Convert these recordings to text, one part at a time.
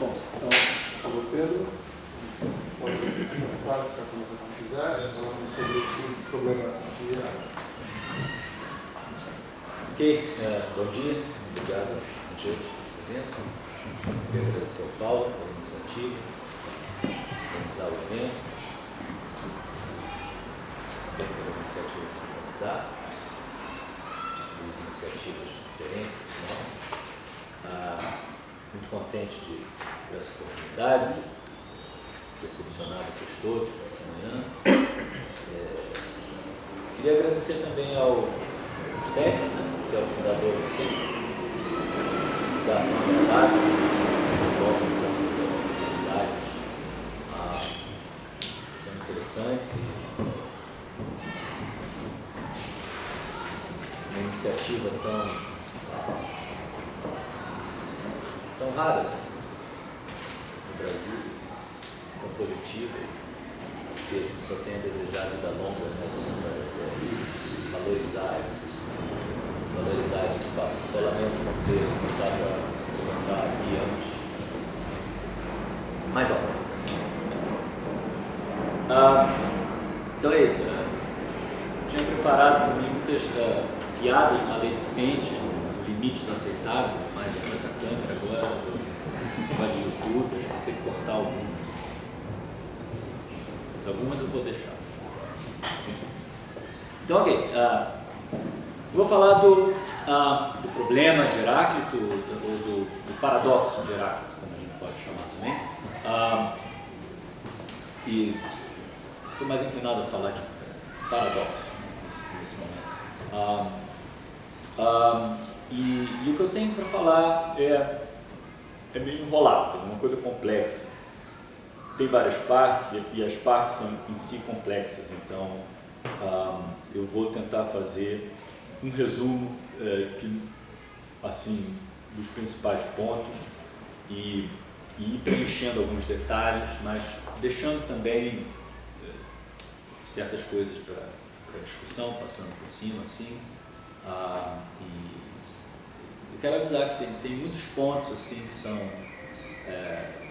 Bom, então, alô Pedro, pode se apresentar, para começar como quiser, falando sobre o problema de Ok, bom dia, obrigado a todos pela presença. Quero agradecer ao Paulo pela iniciativa, organizar o evento, também pela iniciativa de convidar, duas iniciativas diferentes, muito contente por essa oportunidade, recepcionar vocês todos essa manhã. Queria agradecer também ao Steph, que é o fundador do centro, da comunidade, que envolve oportunidades tão interessantes e uma iniciativa tão rara no Brasil, tão positiva. Acho que a gente só tem a desejar vida longa, né? Valorizar esse espaço. Só lamento não ter começado a frequentar aqui antes, mas mais alto. Então é isso. Tinha preparado também muitas piadas maledicentes, no limite do aceitável, mas com essa câmera agora, do de YouTube, acho que vou ter que cortar algumas. Mas algumas eu vou deixar. Então, ok. Vou falar do problema de Heráclito, ou do paradoxo de Heráclito, como a gente pode chamar também. E estou mais inclinado a falar de paradoxo nesse momento. E o que eu tenho para falar é meio enrolado, é uma coisa complexa. Tem várias partes e as partes são em si complexas, então eu vou tentar fazer um resumo assim, dos principais pontos e ir preenchendo alguns detalhes, mas deixando também certas coisas para discussão, passando por cima, assim. E eu quero avisar que tem muitos pontos assim que são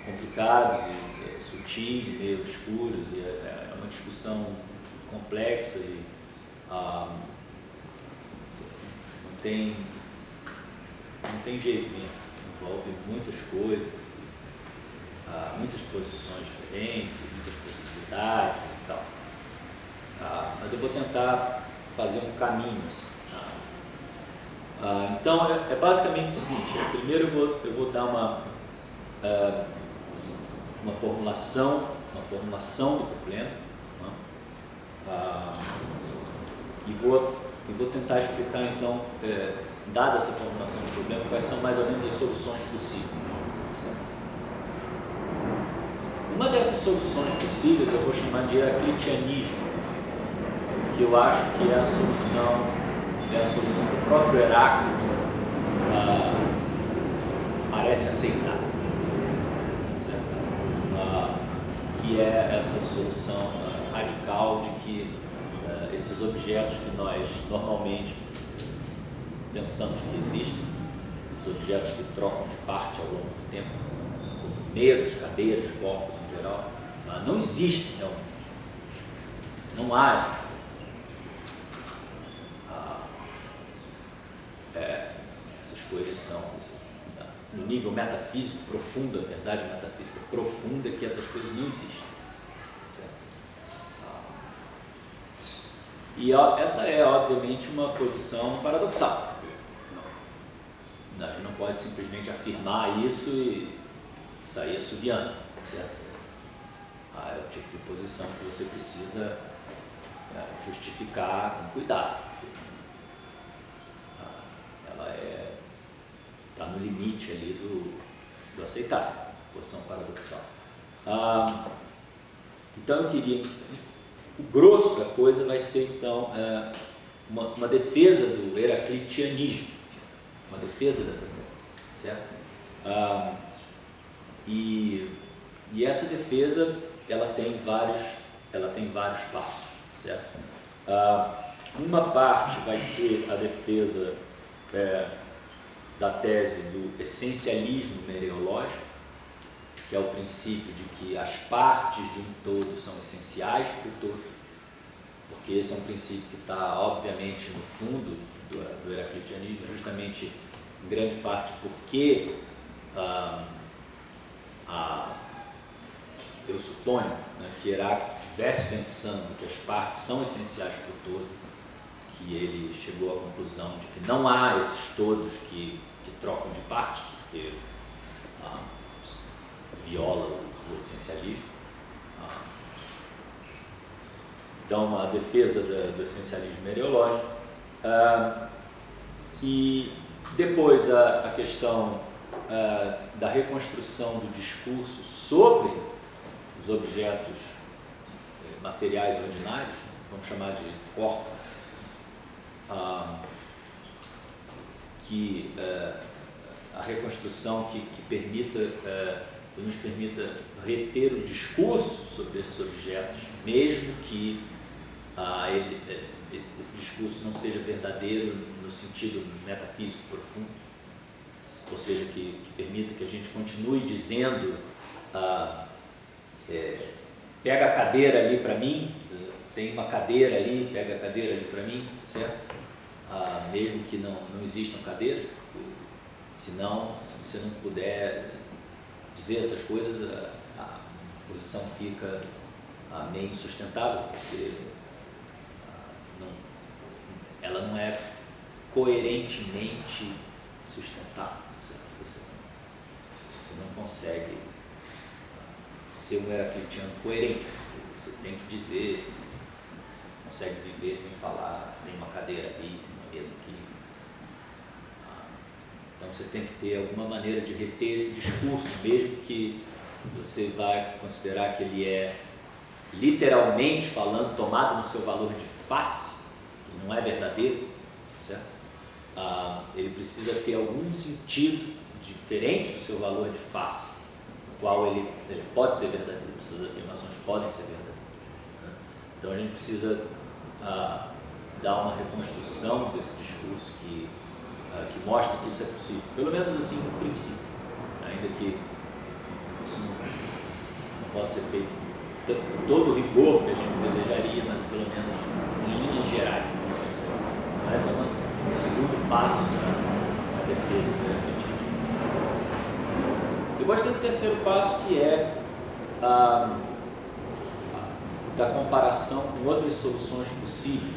complicados e sutis e meio obscuros, e é uma discussão complexa e não tem jeito mesmo, envolve muitas coisas, muitas posições diferentes, muitas possibilidades e tal. Mas eu vou tentar fazer um caminho assim. Então é basicamente o seguinte: primeiro eu vou dar uma formulação do problema, e vou tentar explicar então, dada essa formulação do problema, quais são mais ou menos as soluções possíveis. Uma dessas soluções possíveis eu vou chamar de heraclitianismo, que eu acho que é a solução que o próprio Heráclito parece aceitar, que é essa solução radical de que esses objetos que nós normalmente pensamos que existem, os objetos que trocam de parte ao longo do tempo, como mesas, cadeiras, corpos em geral, não existem realmente. Não há essa coisa. Essas coisas são, no nível metafísico profundo, a verdade metafísica profunda, que essas coisas não existem. E essa é, obviamente, uma posição paradoxal. A gente não pode simplesmente afirmar isso e sair assoviando, certo? É o tipo de posição que você precisa justificar com cuidado. Ela está no limite ali do aceitável, posição paradoxal. Então eu queria... O grosso da coisa vai ser, então, uma defesa do heraclitianismo, uma defesa dessa tese, certo? E essa defesa, ela tem vários passos, certo? Uma parte vai ser a defesa da tese do essencialismo mereológico, que é o princípio de que as partes de um todo são essenciais para o todo, porque esse é um princípio que está, obviamente, no fundo do heraclitianismo, justamente em grande parte porque eu suponho, né, que Heráclito estivesse pensando que as partes são essenciais para o todo, que ele chegou à conclusão de que não há esses todos que trocam de partes, porque viola o essencialismo. Então, a defesa do essencialismo mereológico. E depois a questão da reconstrução do discurso sobre os objetos materiais ordinários, vamos chamar de corpos, que a reconstrução que nos permita reter o discurso sobre esses objetos, mesmo que esse discurso não seja verdadeiro no sentido metafísico profundo, ou seja, que permita que a gente continue dizendo pega a cadeira ali para mim, tem uma cadeira ali, pega a cadeira ali para mim, certo? Mesmo que não existam cadeiras, porque senão, se você não puder dizer essas coisas, a posição fica meio insustentável, porque ela não é coerentemente sustentável, certo? Você não consegue ser um heraclitiano coerente, você tem que dizer, você não consegue viver sem falar, tem uma cadeira ali, tem uma mesa aqui. Então você tem que ter alguma maneira de reter esse discurso, mesmo que você vai considerar que ele é literalmente falando, tomado no seu valor de face, que não é verdadeiro, certo? Ele precisa ter algum sentido diferente do seu valor de face, no qual ele pode ser verdadeiro, suas afirmações podem ser verdadeiras, né? Então a gente precisa dar uma reconstrução desse discurso que mostra que isso é possível, pelo menos assim no princípio, ainda que isso não possa ser feito com todo o rigor que a gente desejaria, mas pelo menos em linhas gerais. Então, esse é o segundo passo da defesa do heraclitianismo. Depois tem o terceiro passo, que é da comparação com outras soluções possíveis.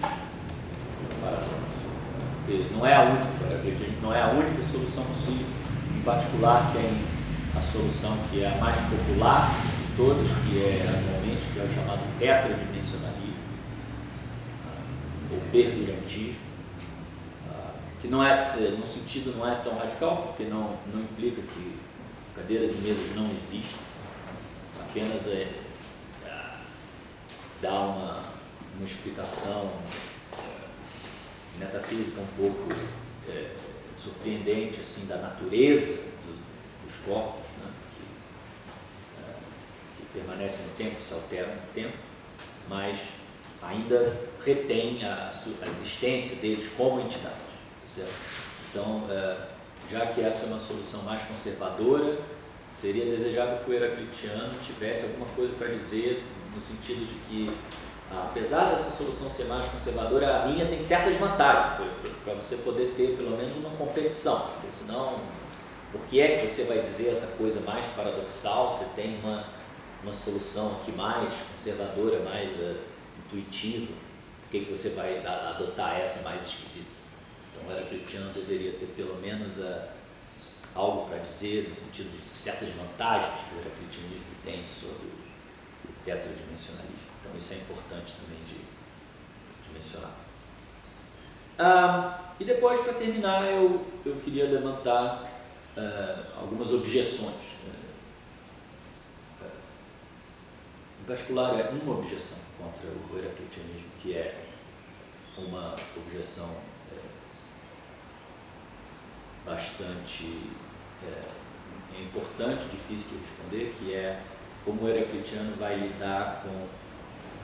Porque não é a única, não é a única solução possível. Em particular, tem a solução que é a mais popular de todas, que é atualmente, que é o chamado tetradimensionalismo, ou perdurantismo, que não é, no sentido não é tão radical, porque não implica que cadeiras e mesas não existem, apenas dá uma explicação metafísica um pouco surpreendente assim, da natureza dos corpos, né, que permanecem no tempo, se alteram no tempo, mas ainda retém a existência deles como entidades, certo? Então, já que essa é uma solução mais conservadora, seria desejável que o heraclitiano tivesse alguma coisa para dizer no sentido de que, apesar dessa solução ser mais conservadora, a minha tem certas vantagens para você poder ter pelo menos uma competição, porque senão, por que é que você vai dizer essa coisa mais paradoxal? Você tem uma solução aqui mais conservadora, mais intuitiva, por que você vai adotar essa mais esquisita? Então o heraclitiano deveria ter pelo menos algo para dizer no sentido de certas vantagens que o heraclitianismo tem sobre o tetradimensionalismo. Então isso é importante também de mencionar. E depois, para terminar, eu queria levantar algumas objeções. Em particular, é uma objeção contra o heraclitianismo, que é uma objeção bastante importante, difícil de responder, que é como o heraclitiano vai lidar com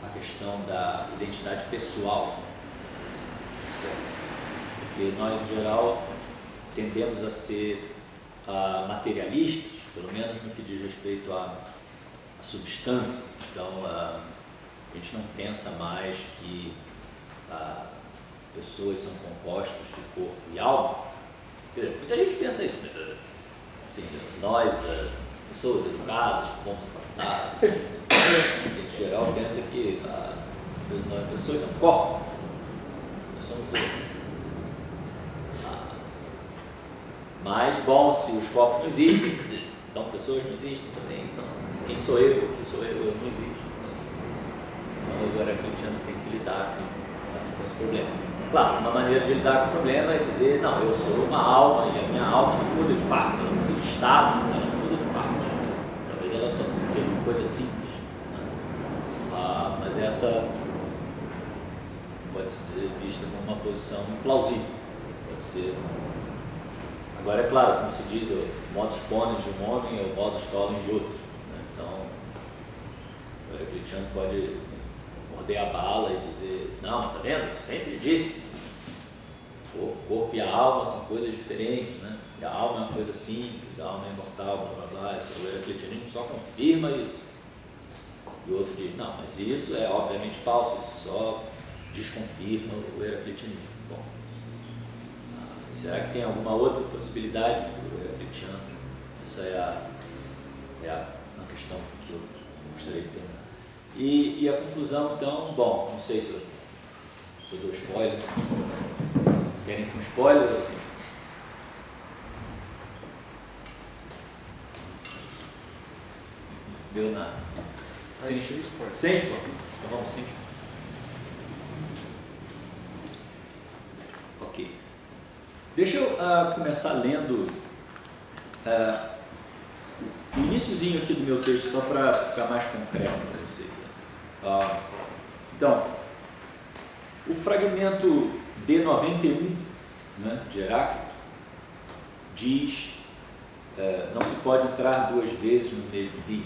a questão da identidade pessoal, certo? Porque nós, em geral, tendemos a ser materialistas, pelo menos no que diz respeito à substância. Então, a gente não pensa mais que pessoas são compostas de corpo e alma. Muita gente pensa isso, mas assim, nós, pessoas educadas, que vamos à faculdade, em geral pensa que as pessoas são corpos. Nós somos mas, bom, se os corpos não existem, então pessoas não existem também, então quem sou eu? O que sou eu? Eu não existo. Então o heraclitiano tem que lidar com esse problema. Claro, uma maneira de lidar com o problema é dizer, não, eu sou uma alma e a minha alma não muda de parte, ela muda de estado, mas ela não muda de parte. Talvez ela só seja uma coisa simples. Né? Mas essa pode ser vista como uma posição implausível. Pode ser. Agora, é claro, como se diz, o modus ponens de um homem é o modus tollens de outro. Né? Então, o heraclitiano pode morder a bala e dizer, não, tá vendo? Eu sempre disse, o corpo e a alma são coisas diferentes, né? E a alma é uma coisa simples, a alma é imortal, blá blá blá. O heraclitianismo só confirma isso. E o outro diz, não, mas isso é obviamente falso, isso só desconfirma o heraclitianismo. Bom, será que tem alguma outra possibilidade para o heraclitiano? Essa é a questão que eu gostaria de terminar. E a conclusão, então, bom, não sei se eu dou spoiler. Querem com spoiler ou sem spoiler? Deu nada. Sem spoiler. Sem spoiler. Então vamos sem spoiler. Ok. Deixa eu começar lendo o iniciozinho aqui do meu texto, só para ficar mais concreto para vocês. Então, o fragmento D91, né, de Heráclito, diz, não se pode entrar duas vezes no mesmo rio.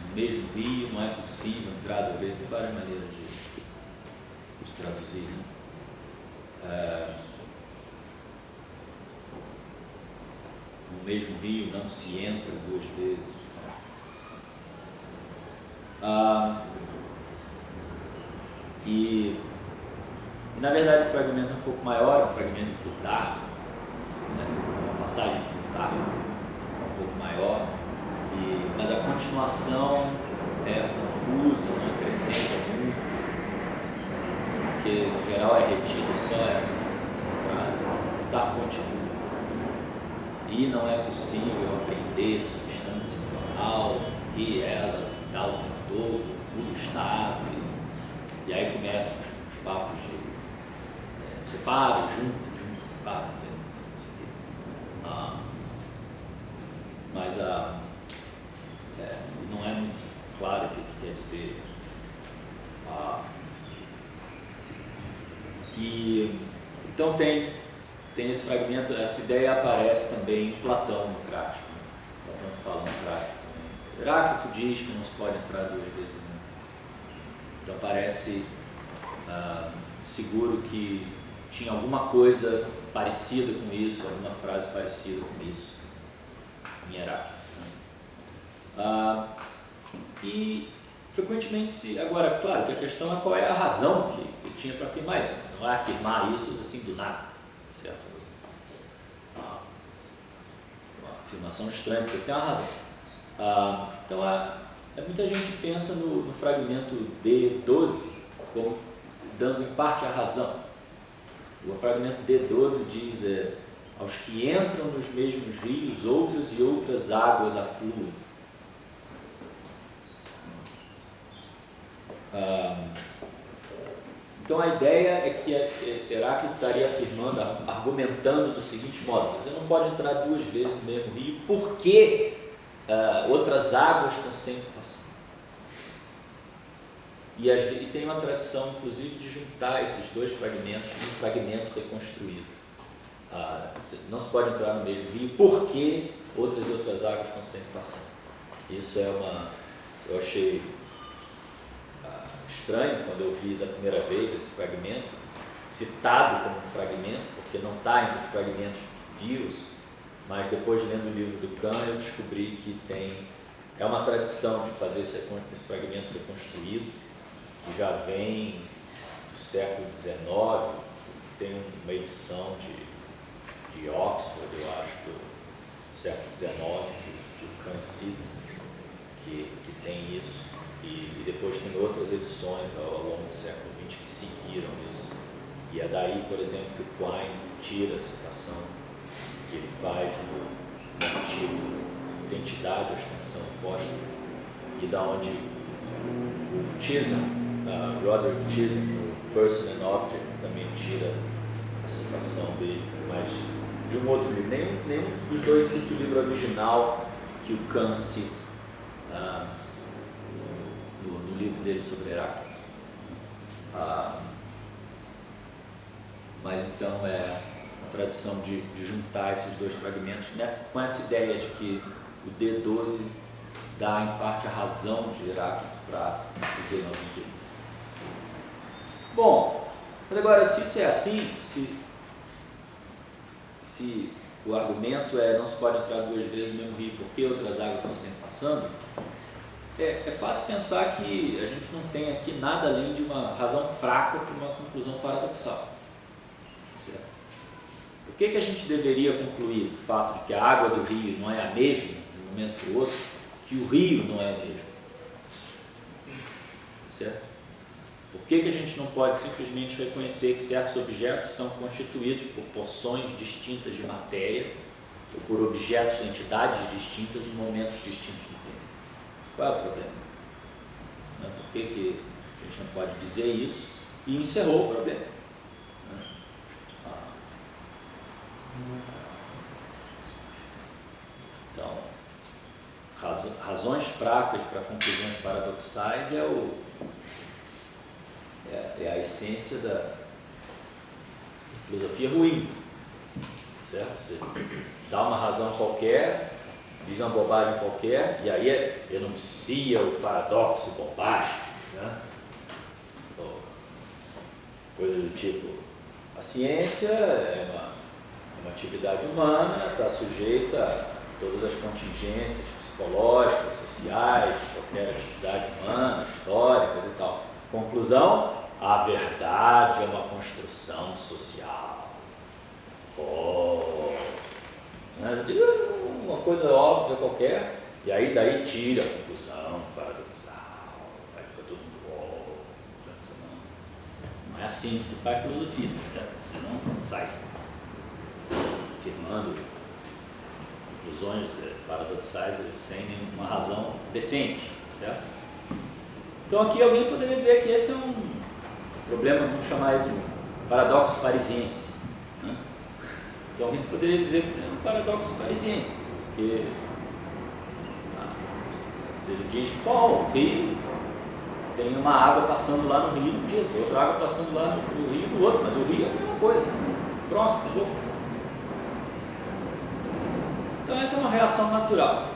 No mesmo rio não é possível entrar duas vezes, tem várias maneiras de traduzir, né? No mesmo rio não se entra duas vezes. E na verdade o fragmento é um pouco maior, é um fragmento de Plutarco, né? Uma passagem de Plutarco um pouco maior, mas a continuação é confusa, não acrescenta muito, porque no geral é retida só essa frase. Plutarco continua. E não é possível aprender substância moral, que ela dá o tempo todo, tudo estado, e aí começam os papos de separa, junta, separa, mas não é muito claro o que quer dizer. Então tem esse fragmento, essa ideia aparece também em Platão no Crático. Platão fala no Crático também. Heráclito diz que não se pode entrar duas vezes no mundo. Então parece seguro que tinha alguma coisa parecida com isso, alguma frase parecida com isso em Heráclito. E frequentemente agora, claro, que a questão é qual é a razão que tinha para afirmar isso. Não é afirmar isso assim do nada. Certo? Uma afirmação estranha, porque tem uma razão. Então, muita gente pensa no fragmento D12 como dando em parte a razão. O fragmento D12 diz, aos que entram nos mesmos rios, outras e outras águas afluem. Então a ideia é que Heráclito estaria afirmando, argumentando do seguinte modo: você não pode entrar duas vezes no mesmo rio porque outras águas estão sempre passando. E tem uma tradição, inclusive, de juntar esses dois fragmentos num fragmento reconstruído. Não se pode entrar no mesmo rio porque outras e outras águas estão sempre passando. Isso eu achei estranho quando eu vi da primeira vez esse fragmento, citado como fragmento, porque não está entre os fragmentos Diros, mas depois lendo o livro do Kant eu descobri que é uma tradição de fazer esse fragmento reconstruído, que já vem do século XIX, tem uma edição de Oxford, eu acho, do século XIX, que o Kant cita, que tem isso, e depois tem outras edições ao longo do século XX que seguiram isso. E é daí, por exemplo, que o Quine tira a citação que ele faz no artigo Identidade, Ostensión Oposta, e da onde o Chisholm, Roderick Chisholm, no Person and Object, também tira a citação dele, mas de um outro livro. Nenhum dos dois cita o livro original que o Kant cita no livro dele sobre Heráclito. Mas então é a tradição de juntar esses dois fragmentos, né, com essa ideia de que o D12 dá em parte a razão de Heráclito para o D9. Bom, mas agora, se isso é assim, se o argumento não se pode entrar duas vezes no mesmo rio, porque outras águas estão sempre passando, é fácil pensar que a gente não tem aqui nada além de uma razão fraca para uma conclusão paradoxal. Certo? Por que a gente deveria concluir o fato de que a água do rio não é a mesma de um momento para o outro, que o rio não é o mesmo? Certo? Por que a gente não pode simplesmente reconhecer que certos objetos são constituídos por porções distintas de matéria, ou por objetos, entidades distintas em momentos distintos do tempo? Qual é o problema? Por que a gente não pode dizer isso? E encerrou o problema. Então, razões fracas para conclusões paradoxais é a essência da filosofia ruim, certo? Você dá uma razão qualquer, diz uma bobagem qualquer, e aí enuncia o paradoxo bombástico, né? Coisa do tipo, a ciência é uma atividade humana, está sujeita a todas as contingências psicológicas, sociais, qualquer atividade humana, históricas e tal. Conclusão, a verdade é uma construção social. Uma coisa óbvia qualquer, e aí daí tira a conclusão paradoxal, aí fica todo mundo, não é assim que se faz filosofia, né? Você não sai afirmando conclusões paradoxais sem nenhuma razão decente, certo? Então aqui alguém poderia dizer que esse é um problema, vamos chamar isso de um paradoxo parisiense, né? Então alguém poderia dizer que isso é um paradoxo parisiense, porque se ele diz, o rio tem uma água passando lá no rio um dia, tem outra água passando lá no rio no outro, mas o rio é a mesma coisa, pronto, acabou. Então essa é uma reação natural,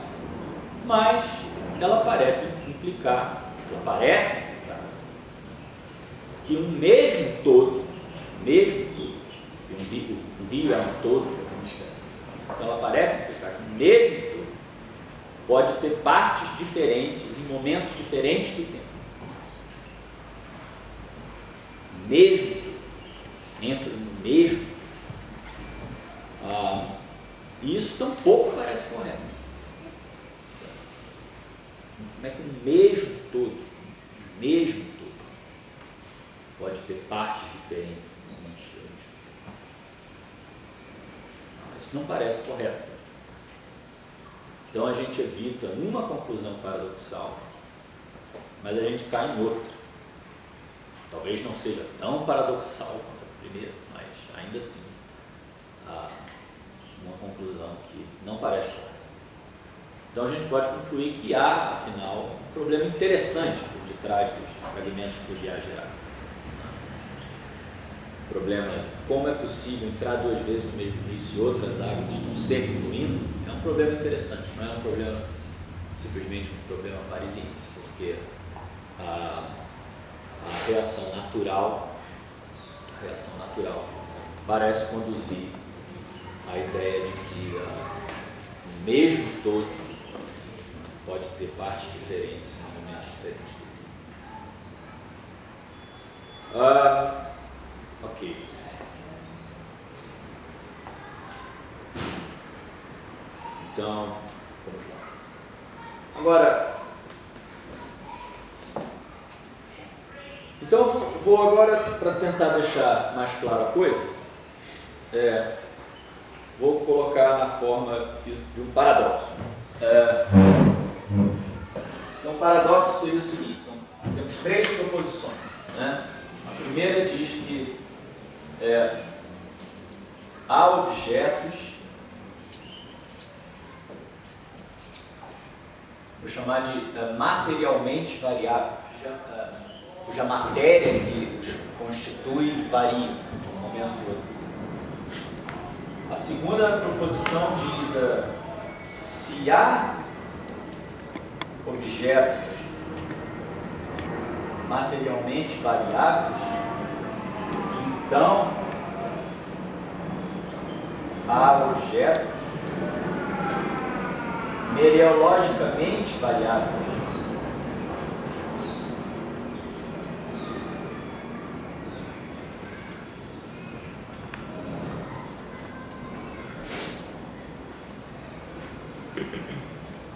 mas ela parece implicar que um mesmo todo, que um rio é um todo, então ela parece implicar que um mesmo todo pode ter partes diferentes em momentos diferentes do tempo. Mesmo todo, ênfase no mesmo. E isso tampouco parece correto. Como é que o mesmo todo pode ter partes diferentes em momentos diferentes? Isso não parece correto. Então a gente evita uma conclusão paradoxal, mas a gente cai em outra. Talvez não seja tão paradoxal quanto a primeira, mas ainda assim uma conclusão que não parece correta. Então a gente pode concluir que há, afinal, um problema interessante por detrás dos fragmentos do Viagem Heráclito. O problema é como é possível entrar duas vezes no mesmo rio se outras águas estão sempre fluindo. É um problema interessante, não é um problema simplesmente um problema parisiense, porque a reação natural parece conduzir a ideia de que o mesmo todo pode ter partes diferentes em momentos diferentes. Ok. Então, vamos lá. Agora, então vou agora, para tentar deixar mais clara a coisa, vou colocar na forma de um paradoxo. Então, o paradoxo seria o seguinte: temos 3 proposições. Né? A primeira diz que há objetos, vou chamar de materialmente variáveis, cuja matéria que os constitui varia de um momento para o outro. A segunda proposição diz se há objetos materialmente variáveis, então há objetos mereologicamente variáveis.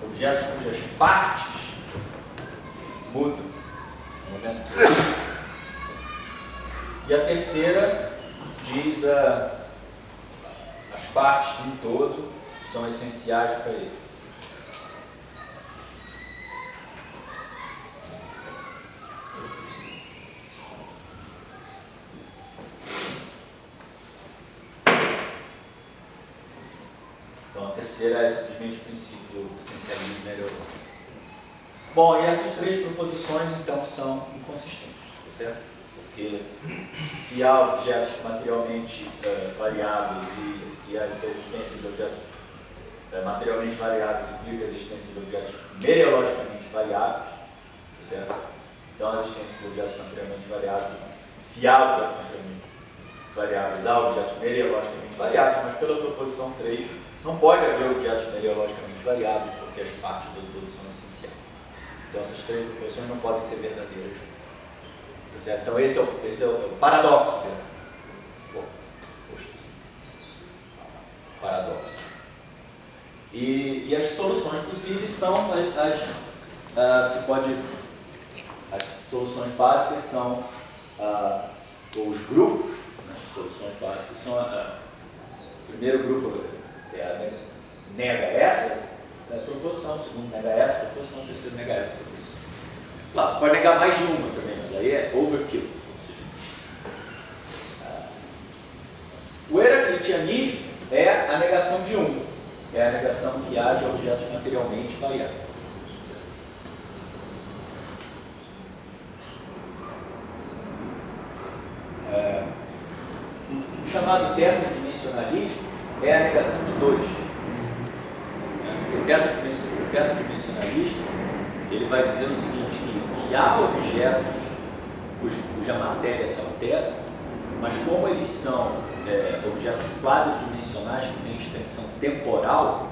Objetos cujas partes mudam. E a terceira diz as partes de um todo são essenciais para ele. Então a terceira é simplesmente o princípio do essencialismo mereológico. Bom, e essas 3 proposições então são inconsistentes, certo? Porque se há objetos materialmente variáveis e a existência de objetos materialmente variáveis implica a existência de objetos mereologicamente variáveis, certo? Então a existência de objetos materialmente variáveis, se há objetos materialmente variáveis, há objetos mereologicamente variáveis, mas pela proposição 3 não pode haver objetos mereologicamente variáveis porque as partes do todo são essenciais. Então essas 3 proposições não podem ser verdadeiras. Certo? Então esse é o paradoxo. Paradoxo. E as soluções possíveis são as soluções básicas são os grupos. As soluções básicas são o primeiro grupo nega essa proposição, o segundo nega essa proposição, o terceiro nega essa proposição. Claro, você pode negar mais de uma também, mas aí é overkill. O heraclitianismo é a negação de um, é a negação que há de objetos materialmente variáveis. O chamado tetradimensionalismo é a negação de 2. O tetradimensionalista ele vai dizer o seguinte, que há objetos cuja matéria se altera, mas como eles são objetos quadridimensionais que têm extensão temporal,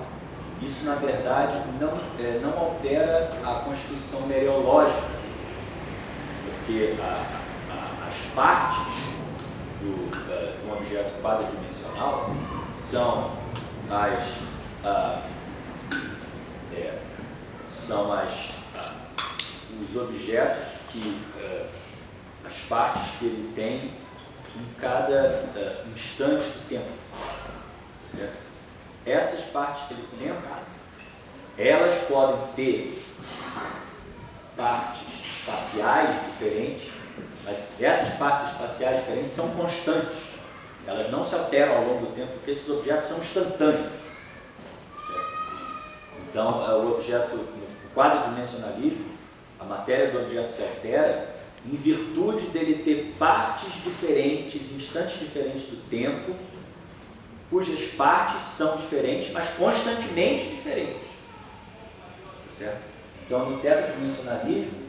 isso na verdade não altera a constituição mereológica, porque as partes de um objeto quadridimensional são os objetos as partes que ele tem em cada instante do tempo, certo? Essas partes que ele tem, elas podem ter partes espaciais diferentes, mas essas partes espaciais diferentes são constantes, elas não se alteram ao longo do tempo, porque esses objetos são instantâneos, certo? Então, o objeto, no quadridimensionalismo, a matéria do objeto se altera em virtude dele ter partes diferentes, instantes diferentes do tempo, cujas partes são diferentes, mas constantemente diferentes. Certo? Então, no tetradimensionalismo,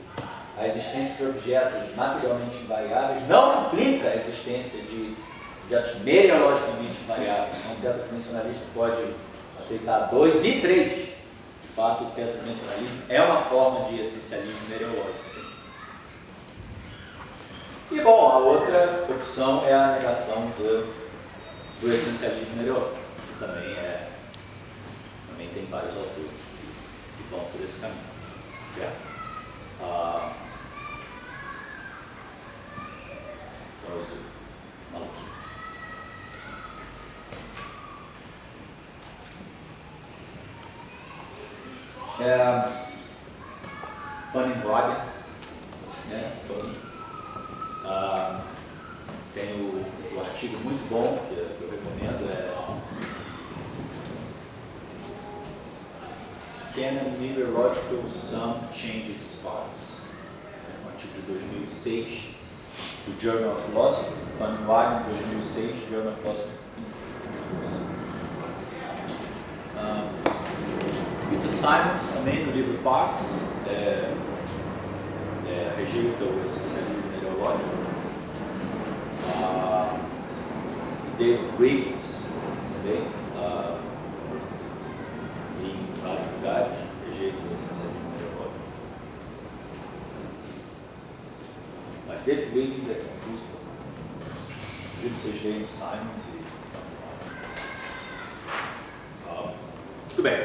a existência de objetos materialmente invariáveis não implica a existência de objetos mereologicamente variáveis. Então, o tetradimensionalista pode aceitar 2 e 3. De fato, o tetradimensionalismo é uma forma de essencialismo mereológico. E, bom, a outra opção é a negação do essencialismo mereológico, que também tem vários autores que vão por esse caminho, certo? São os maluquinhos. Fanning Wagen, né? Tem o artigo muito bom que eu recomendo, Can a Mereological Sum Change its Parts? Um artigo de 2006 do Journal of Philosophy, Fanning Wagen, 2006, Journal of Philosophy. Peter Simons, também no livro Parts, rejeita o essencialismo mereológico. David Wiggins, também, em vários lugares, rejeita o essencialismo mereológico. Mas David Wiggins é confuso. Sugiro vocês leem Simons e... Muito bem.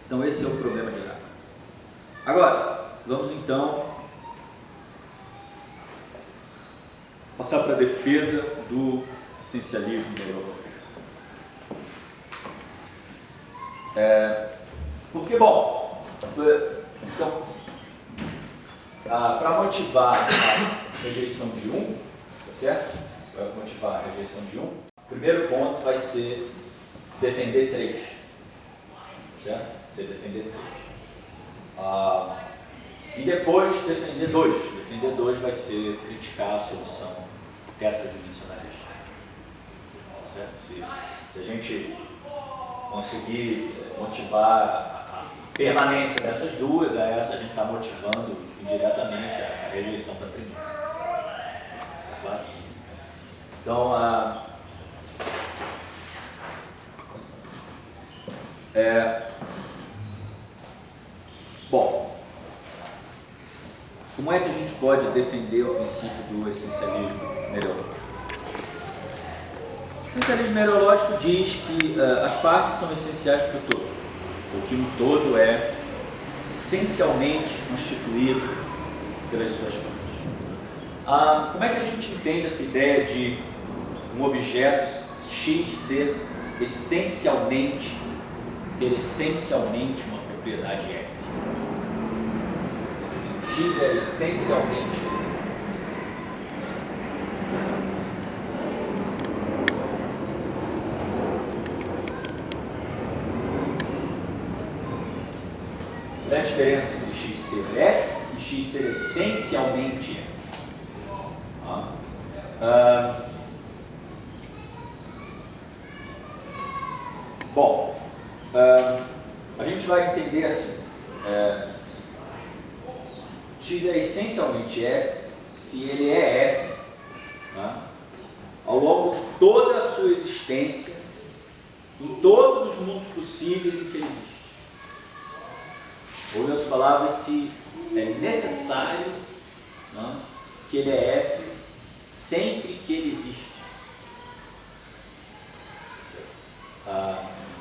Então esse é o problema geral. Agora, vamos então passar para a defesa do essencialismo mereológico. Porque, bom, então, para motivar a rejeição de 1, tá certo? Para motivar a rejeição de 1, o primeiro ponto vai ser defender 3, certo? Você defender 3. E depois defender 2. Defender 2 vai ser criticar a solução tetradimensionalista. Tá certo? Se a gente conseguir motivar a permanência dessas duas, a gente está motivando indiretamente a rejeição da primeira. Tá claro? Então, bom, como é que a gente pode defender o princípio do essencialismo mereológico? O essencialismo mereológico diz que as partes são essenciais para o todo, ou que o todo é essencialmente constituído pelas suas partes. Como é que a gente entende essa ideia de um objeto X ser essencialmente, ter essencialmente uma propriedade F? X é essencialmente qual é a diferença entre X ser F e X ser essencialmente F? Bom, a gente vai entender assim. X é essencialmente F se ele é F, né, ao longo de toda a sua existência, em todos os mundos possíveis em que ele existe. Ou, em outras palavras, se é necessário, né, que ele é F sempre que ele existe.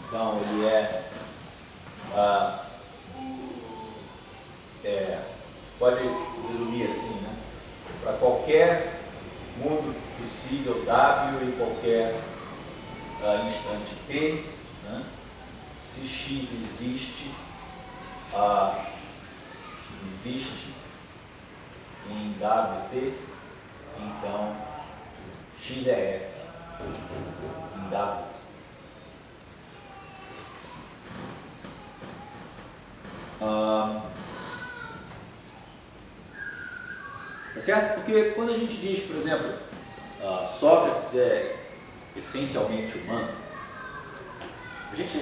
Então, ele pode resumir assim, né? Para qualquer mundo possível W em qualquer instante T, né? Se X existe em WT, então X é F em W. Tá certo? Porque quando a gente diz, por exemplo, Sócrates é essencialmente humano, a gente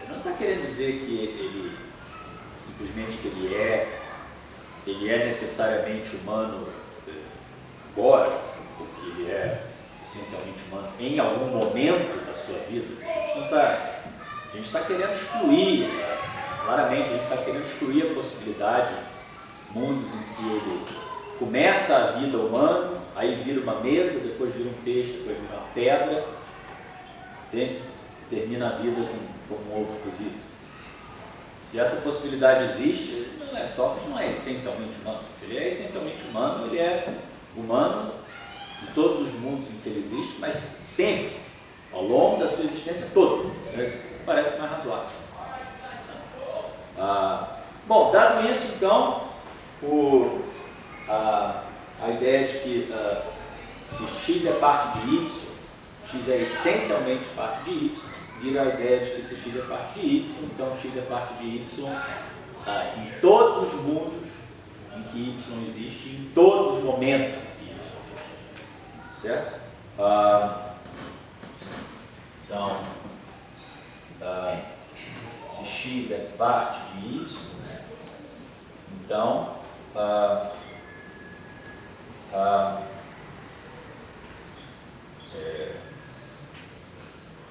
não está querendo dizer que ele simplesmente que ele é necessariamente humano agora, que ele é essencialmente humano em algum momento da sua vida, a gente está querendo excluir, claramente a gente está querendo excluir a possibilidade de mundos em que ele começa a vida humana, aí vira uma mesa, depois vira um peixe, depois vira uma pedra, entende? Termina a vida como um ovo cozido. Se essa possibilidade existe, ele não é Sócrates, não é essencialmente humano. Se ele é essencialmente humano, ele é humano em todos os mundos em que ele existe, mas sempre, ao longo da sua existência toda. Isso parece mais razoável. Bom, dado isso, então, a ideia de que se x é parte de y, x é essencialmente parte de y, vira a ideia de que se x é parte de y, então x é parte de y em todos os mundos em que y existe, em todos os momentos em que y existe. Certo? Então, se x é parte de y, então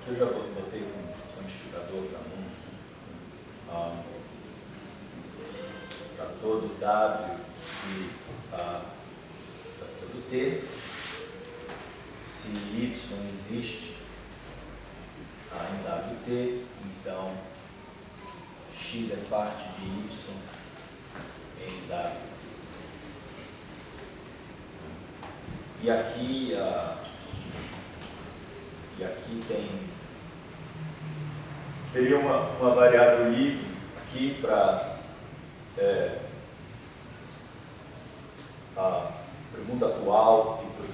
eu já botei um quantificador para todo W e para todo T. Se Y existe em WT, então X é parte de Y em W. E aqui teria uma variável livre aqui para o mundo atual e para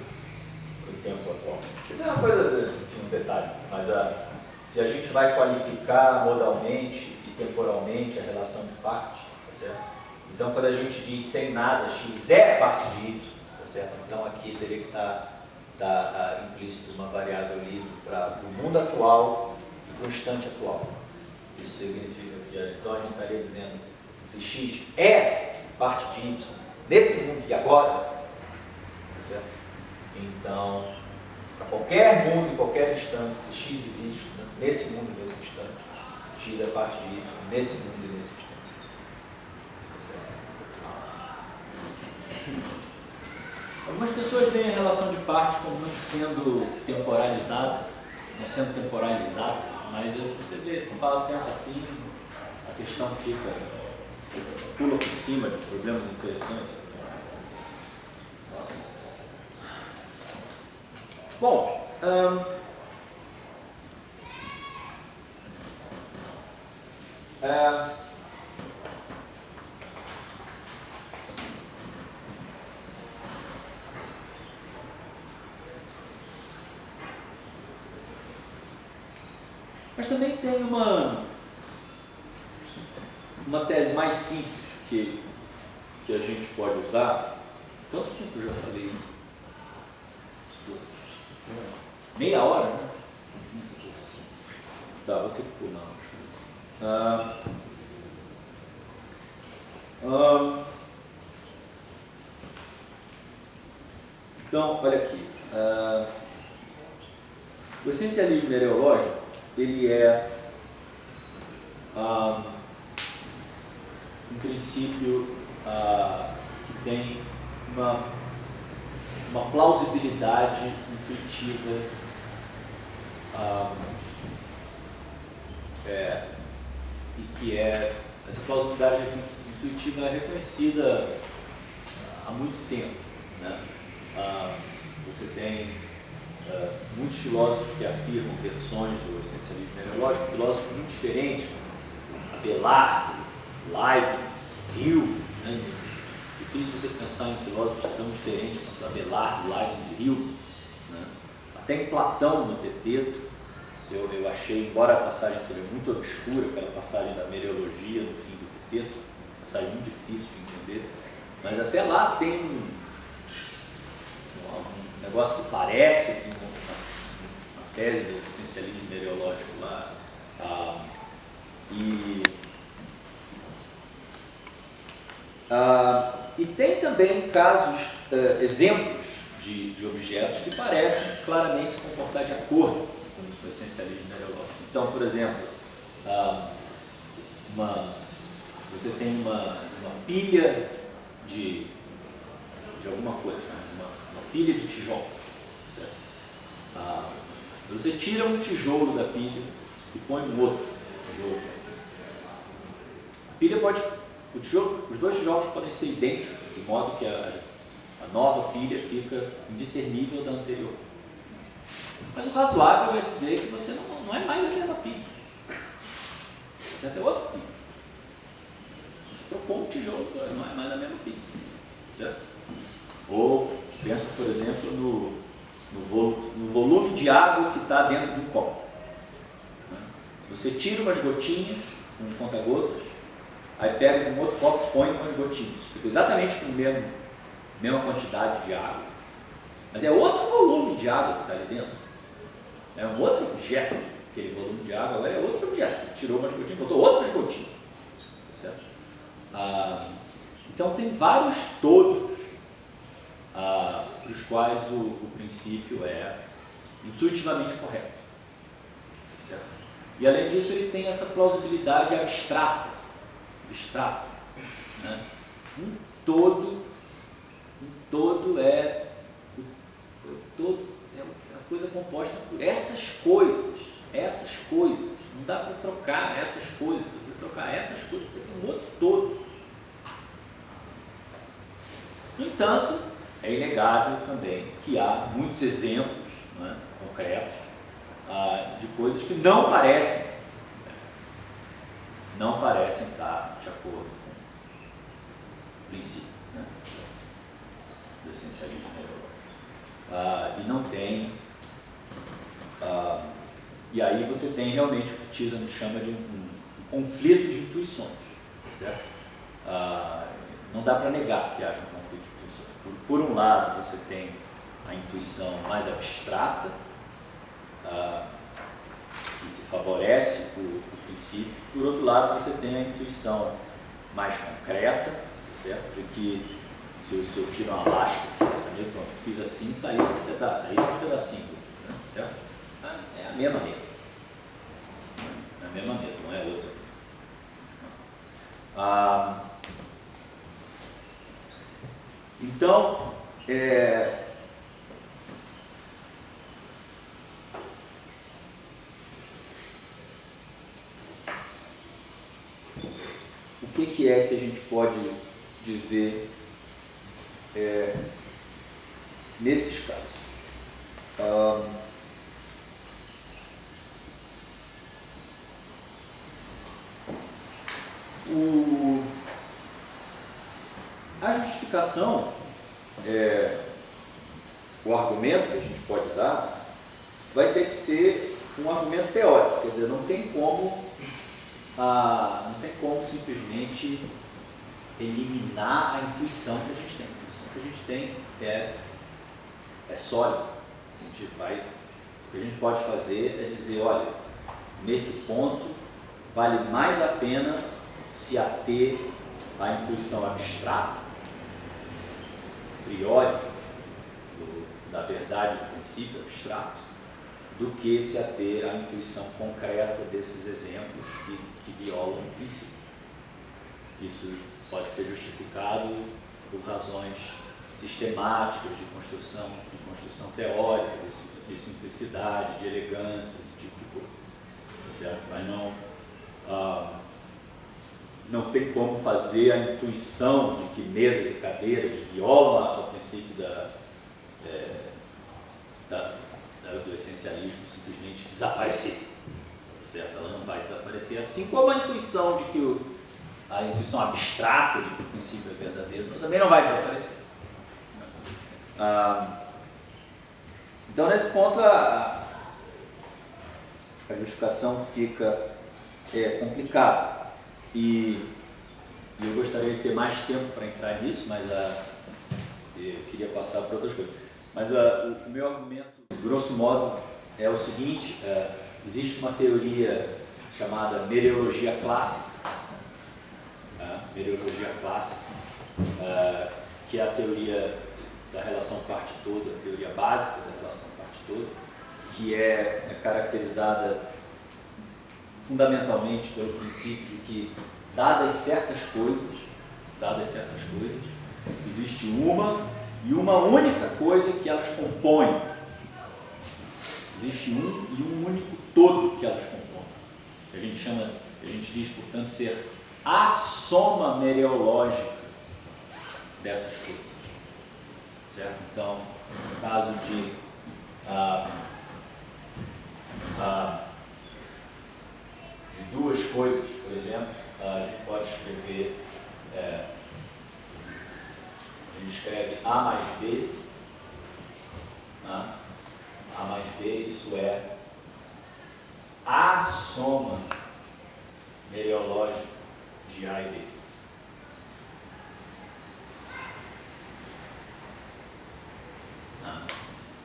o tempo atual. Isso é uma coisa, enfim, um detalhe, mas se a gente vai qualificar modalmente e temporalmente a relação de parte, tá certo? Então, quando a gente diz sem nada, x é parte de y, tá certo? Então, aqui teria que estar implícito uma variável livre para o mundo atual e para o instante atual. Isso significa que então a gente estaria dizendo que se x é parte de y nesse mundo de agora, tá certo? Então, para qualquer mundo, em qualquer instante, se x existe nesse mundo, nesse instante, x é parte de y nesse mundo e nesse instante. Tá certo? Algumas pessoas veem a relação de parte como não sendo temporalizada, não sendo temporalizada, mas se você pensa assim, a questão fica, você pula por cima de problemas interessantes. Bom, mas também tem uma tese mais simples que a gente pode usar. Quanto tempo eu já falei? Meia hora, né? Tá, vou ter que pular. Então, olha aqui. O essencialismo mereológico, ele é um princípio que tem uma plausibilidade intuitiva e que essa plausibilidade intuitiva é reconhecida há muito tempo, né? Você tem muitos filósofos que afirmam versões do essencialismo mereológico, filósofos muito diferentes, Abelardo, Leibniz, Hume, né? Difícil você pensar em filósofos tão diferentes quanto Abelardo, Leibniz e Hume, né? Até em Platão, no Teteto, eu achei, embora a passagem seja muito obscura, aquela passagem da mereologia no fim do Teteto, passagem muito difícil de entender, mas até lá tem um negócio que parece com uma tese do essencialismo mereológico lá. E tem também casos, exemplos de objetos que parecem claramente se comportar de acordo com o essencialismo mereológico. Então, por exemplo, você tem uma pilha de alguma coisa, uma pilha de tijolo. Certo? Você tira um tijolo da pilha e põe um outro tijolo. A pilha pode, os dois tijolos podem ser idênticos, de modo que a nova pilha fica indiscernível da anterior. Mas o razoável é dizer que você não é mais a mesma pilha. Você é outra pilha. Você trocou um tijolo, não é mais a mesma pilha. Certo? Ou pensa, por exemplo, no volume de água que está dentro de um copo. Se você tira umas gotinhas, um conta-gotas, aí pega um outro copo e põe umas gotinhas. Fica exatamente com a mesma quantidade de água. Mas é outro volume de água que está ali dentro. É um outro objeto. Aquele volume de água agora é outro objeto. Você tirou umas gotinhas, botou outras gotinhas. Certo? Então tem vários todos para os quais o princípio é intuitivamente correto. Certo? E além disso ele tem essa plausibilidade abstrata. Né? Um todo é uma coisa composta por essas coisas. Não dá para trocar essas coisas. Você trocar essas coisas, porque tem um outro todo. No entanto, é inegável também que há muitos exemplos, né, concretos de coisas que não parecem estar de acordo com o princípio, né, do essencialismo mereológico. E não tem. E aí você tem realmente o que Tizan chama de um conflito de intuições. Certo? Não dá para negar que haja um conflito de intuições. Por um lado, você tem a intuição mais abstrata, que favorece o princípio. Por outro lado, você tem a intuição mais concreta, certo? De que se eu tiro uma lasca, pronto, fiz assim, saiu um pedacinho, né? Certo? É a mesma mesa. É a mesma mesa, não é outra mesa. Então, o que é que a gente pode dizer nesses casos? A justificação, o argumento que a gente pode dar, vai ter que ser um argumento teórico, quer dizer, não tem como simplesmente eliminar a intuição que a gente tem. A intuição que a gente tem é sólida. O que a gente pode fazer é dizer, olha, nesse ponto vale mais a pena se ater à intuição abstrata, a priori, da verdade do princípio abstrato, do que se ater à intuição concreta desses exemplos que violam o princípio. Isso pode ser justificado por razões sistemáticas de construção teórica, de simplicidade, de elegância, esse tipo de coisa. Certo? Mas não tem como fazer a intuição de que mesas e cadeiras violam o princípio do essencialismo simplesmente desaparecer. Certo? Ela não vai desaparecer, assim como a intuição de que a intuição abstrata de que o princípio é verdadeiro também não vai desaparecer. Então, nesse ponto, a justificação fica complicada. E eu gostaria de ter mais tempo para entrar nisso, mas eu queria passar para outras coisas. Mas o meu argumento, grosso modo, é o seguinte: existe uma teoria chamada mereologia clássica, que é a teoria da relação parte-todo, a teoria básica da relação parte-todo, que é caracterizada fundamentalmente pelo princípio de que, dadas certas coisas, existe uma e uma única coisa que elas compõem. Existe um e um único todo que elas compõem. A gente diz, portanto, ser a soma mereológica dessas coisas. Certo? Então, no caso de duas coisas, por exemplo, a gente pode escrever, a gente escreve A mais B, A mais B, isso é a soma mereológica de A e B.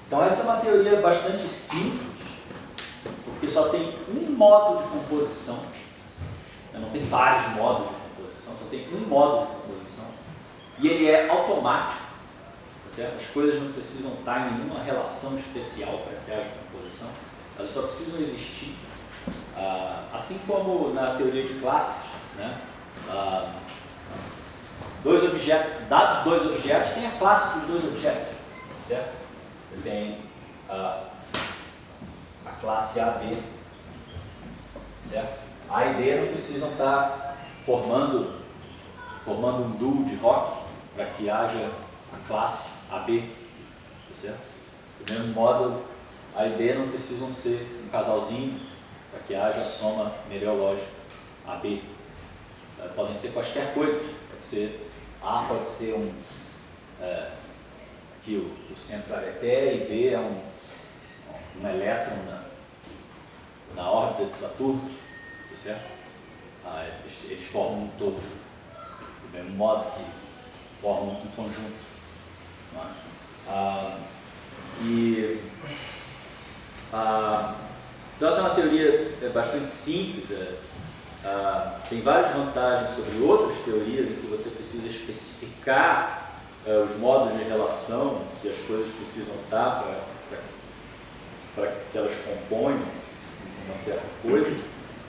Então essa é uma teoria bastante simples, porque só tem um modo de composição, não tem vários modos de composição, só tem um modo de composição, e ele é automático, certo? As coisas não precisam estar em nenhuma relação especial para que haja composição, elas só precisam existir. Assim como na teoria de classes, né? Dados dois objetos, tem a classe dos dois objetos, certo? Você tem a classe AB, certo? A e B não precisam estar formando um duo de rock para que haja a classe AB, certo? Do mesmo modo, A e B não precisam ser um casalzinho para que haja a soma mereológica AB. Podem ser quaisquer coisas, pode ser A, pode ser aqui o centro areté, e B é um elétron na órbita de Saturno, certo? Eles formam um todo, do mesmo modo que formam um conjunto. Então essa é uma teoria bastante simples, tem várias vantagens sobre outras teorias em que você precisa especificar os modos de relação que as coisas precisam estar para que elas componham uma certa coisa.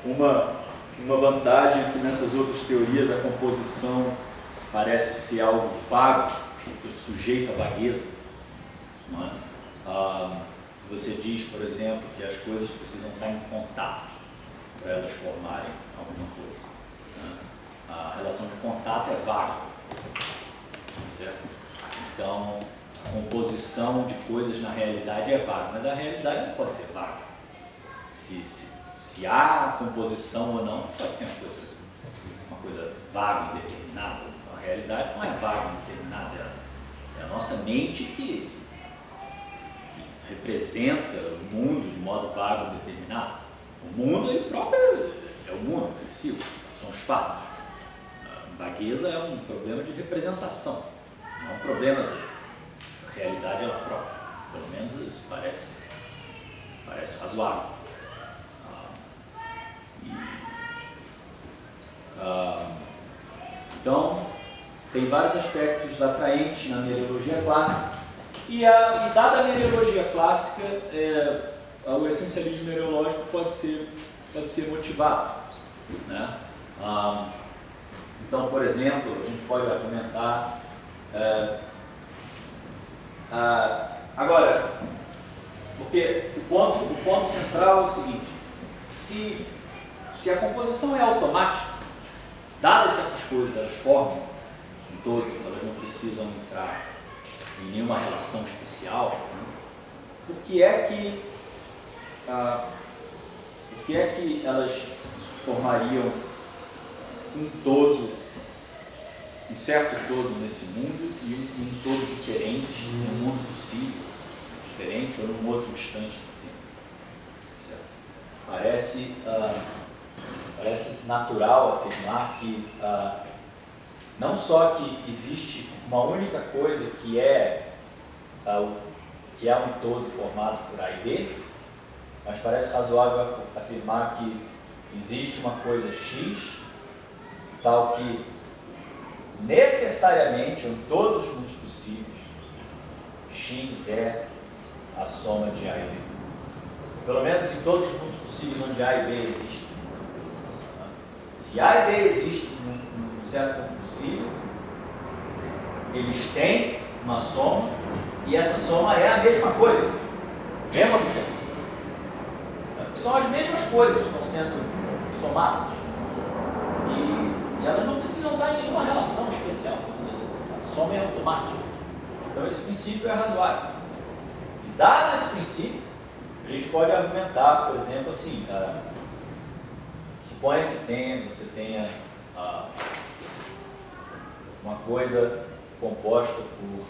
Uma vantagem é que nessas outras teorias a composição parece ser algo vago, sujeito à vagueza. Não é? Se você diz, por exemplo, que as coisas precisam estar em contato para elas formarem alguma coisa, né? A relação de contato é vaga, certo? Então, a composição de coisas na realidade é vaga, mas a realidade não pode ser vaga. Se há composição ou não, pode ser uma coisa vaga, indeterminada. A realidade não é vaga, indeterminada, é a nossa mente que representa o mundo de modo vago e determinado. O mundo, ele próprio, é o mundo, são os fatos. A vagueza é um problema de representação, não é um problema de realidade ela própria. Pelo menos isso parece razoável. Então, tem vários aspectos atraentes na mereologia clássica, e dada a mereologia clássica, o essencialismo mereológico pode ser motivado, né? Então, por exemplo, a gente pode argumentar agora, porque o ponto central é o seguinte: se a composição é automática, dadas certas coisas, elas formam um todo, elas não precisam entrar em nenhuma relação especial, né? Por que é que elas formariam um todo, um certo todo nesse mundo e um todo diferente, num mundo possível, diferente ou num outro instante do tempo? Certo? Parece natural afirmar que não só que existe uma única coisa que é um todo formado por A e B, mas parece razoável afirmar que existe uma coisa X, tal que necessariamente, em todos os mundos possíveis, x é a soma de A e B. Pelo menos em todos os mundos possíveis onde A e B existem. Se A e B existem num certo ponto possível, eles têm uma soma e essa soma é a mesma coisa, mesmo objeto. São as mesmas coisas que estão sendo somadas e elas não precisam estar em nenhuma relação especial. A soma é automática. Então esse princípio é razoável. E dado esse princípio, a gente pode argumentar, por exemplo, assim, suponha que você tenha uma coisa composta por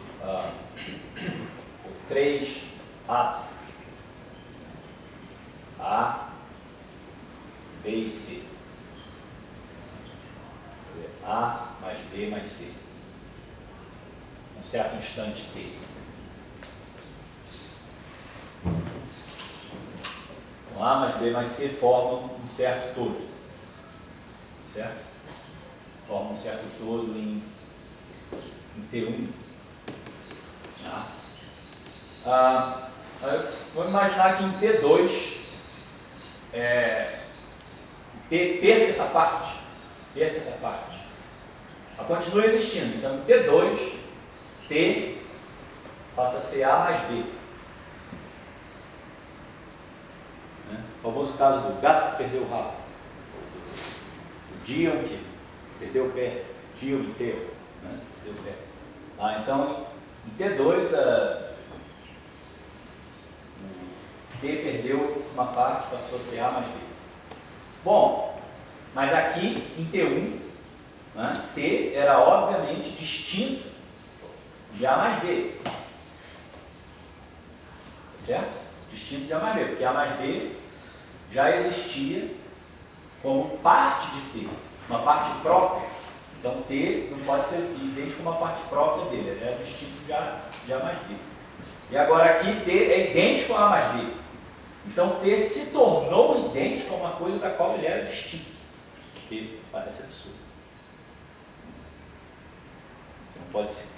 3 átomos, A, B e C. A mais B mais C. Um certo instante T. Então, A mais B mais C formam um certo todo. Certo? Formam um certo todo em T1. Vamos imaginar que em T2 perca essa parte. Ela continua existindo. Então, em T2, T passa a ser A mais B. O famoso caso do gato que perdeu o rabo. O Dion que perdeu o pé. Dion e Teo. Perdeu o pé. Então, em T2, T perdeu uma parte, passou a ser A mais B. Bom, mas aqui em T1, T era obviamente distinto de A mais B. Certo? Distinto de A mais B, porque A mais B já existia como parte de T, uma parte própria. Então T não pode ser idêntico a uma parte própria dele, ele é distinto de A mais B. E agora aqui T é idêntico a A mais B. Então T se tornou idêntico a uma coisa da qual ele era distinto. Porque parece absurdo. Não pode se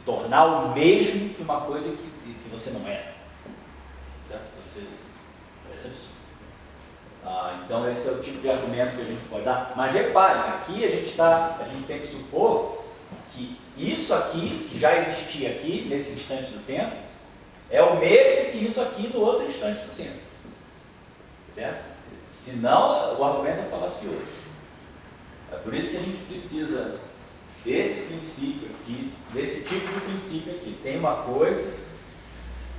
tornar o mesmo que uma coisa que você não é. Certo? Parece absurdo. Então esse é o tipo de argumento que a gente pode dar. Mas reparem, aqui a gente tem que supor que isso aqui, que já existia aqui, nesse instante do tempo, é o mesmo que isso aqui no outro instante do tempo. Certo? Senão, o argumento é falacioso. É por isso que a gente precisa desse princípio aqui, desse tipo de princípio aqui. Tem uma coisa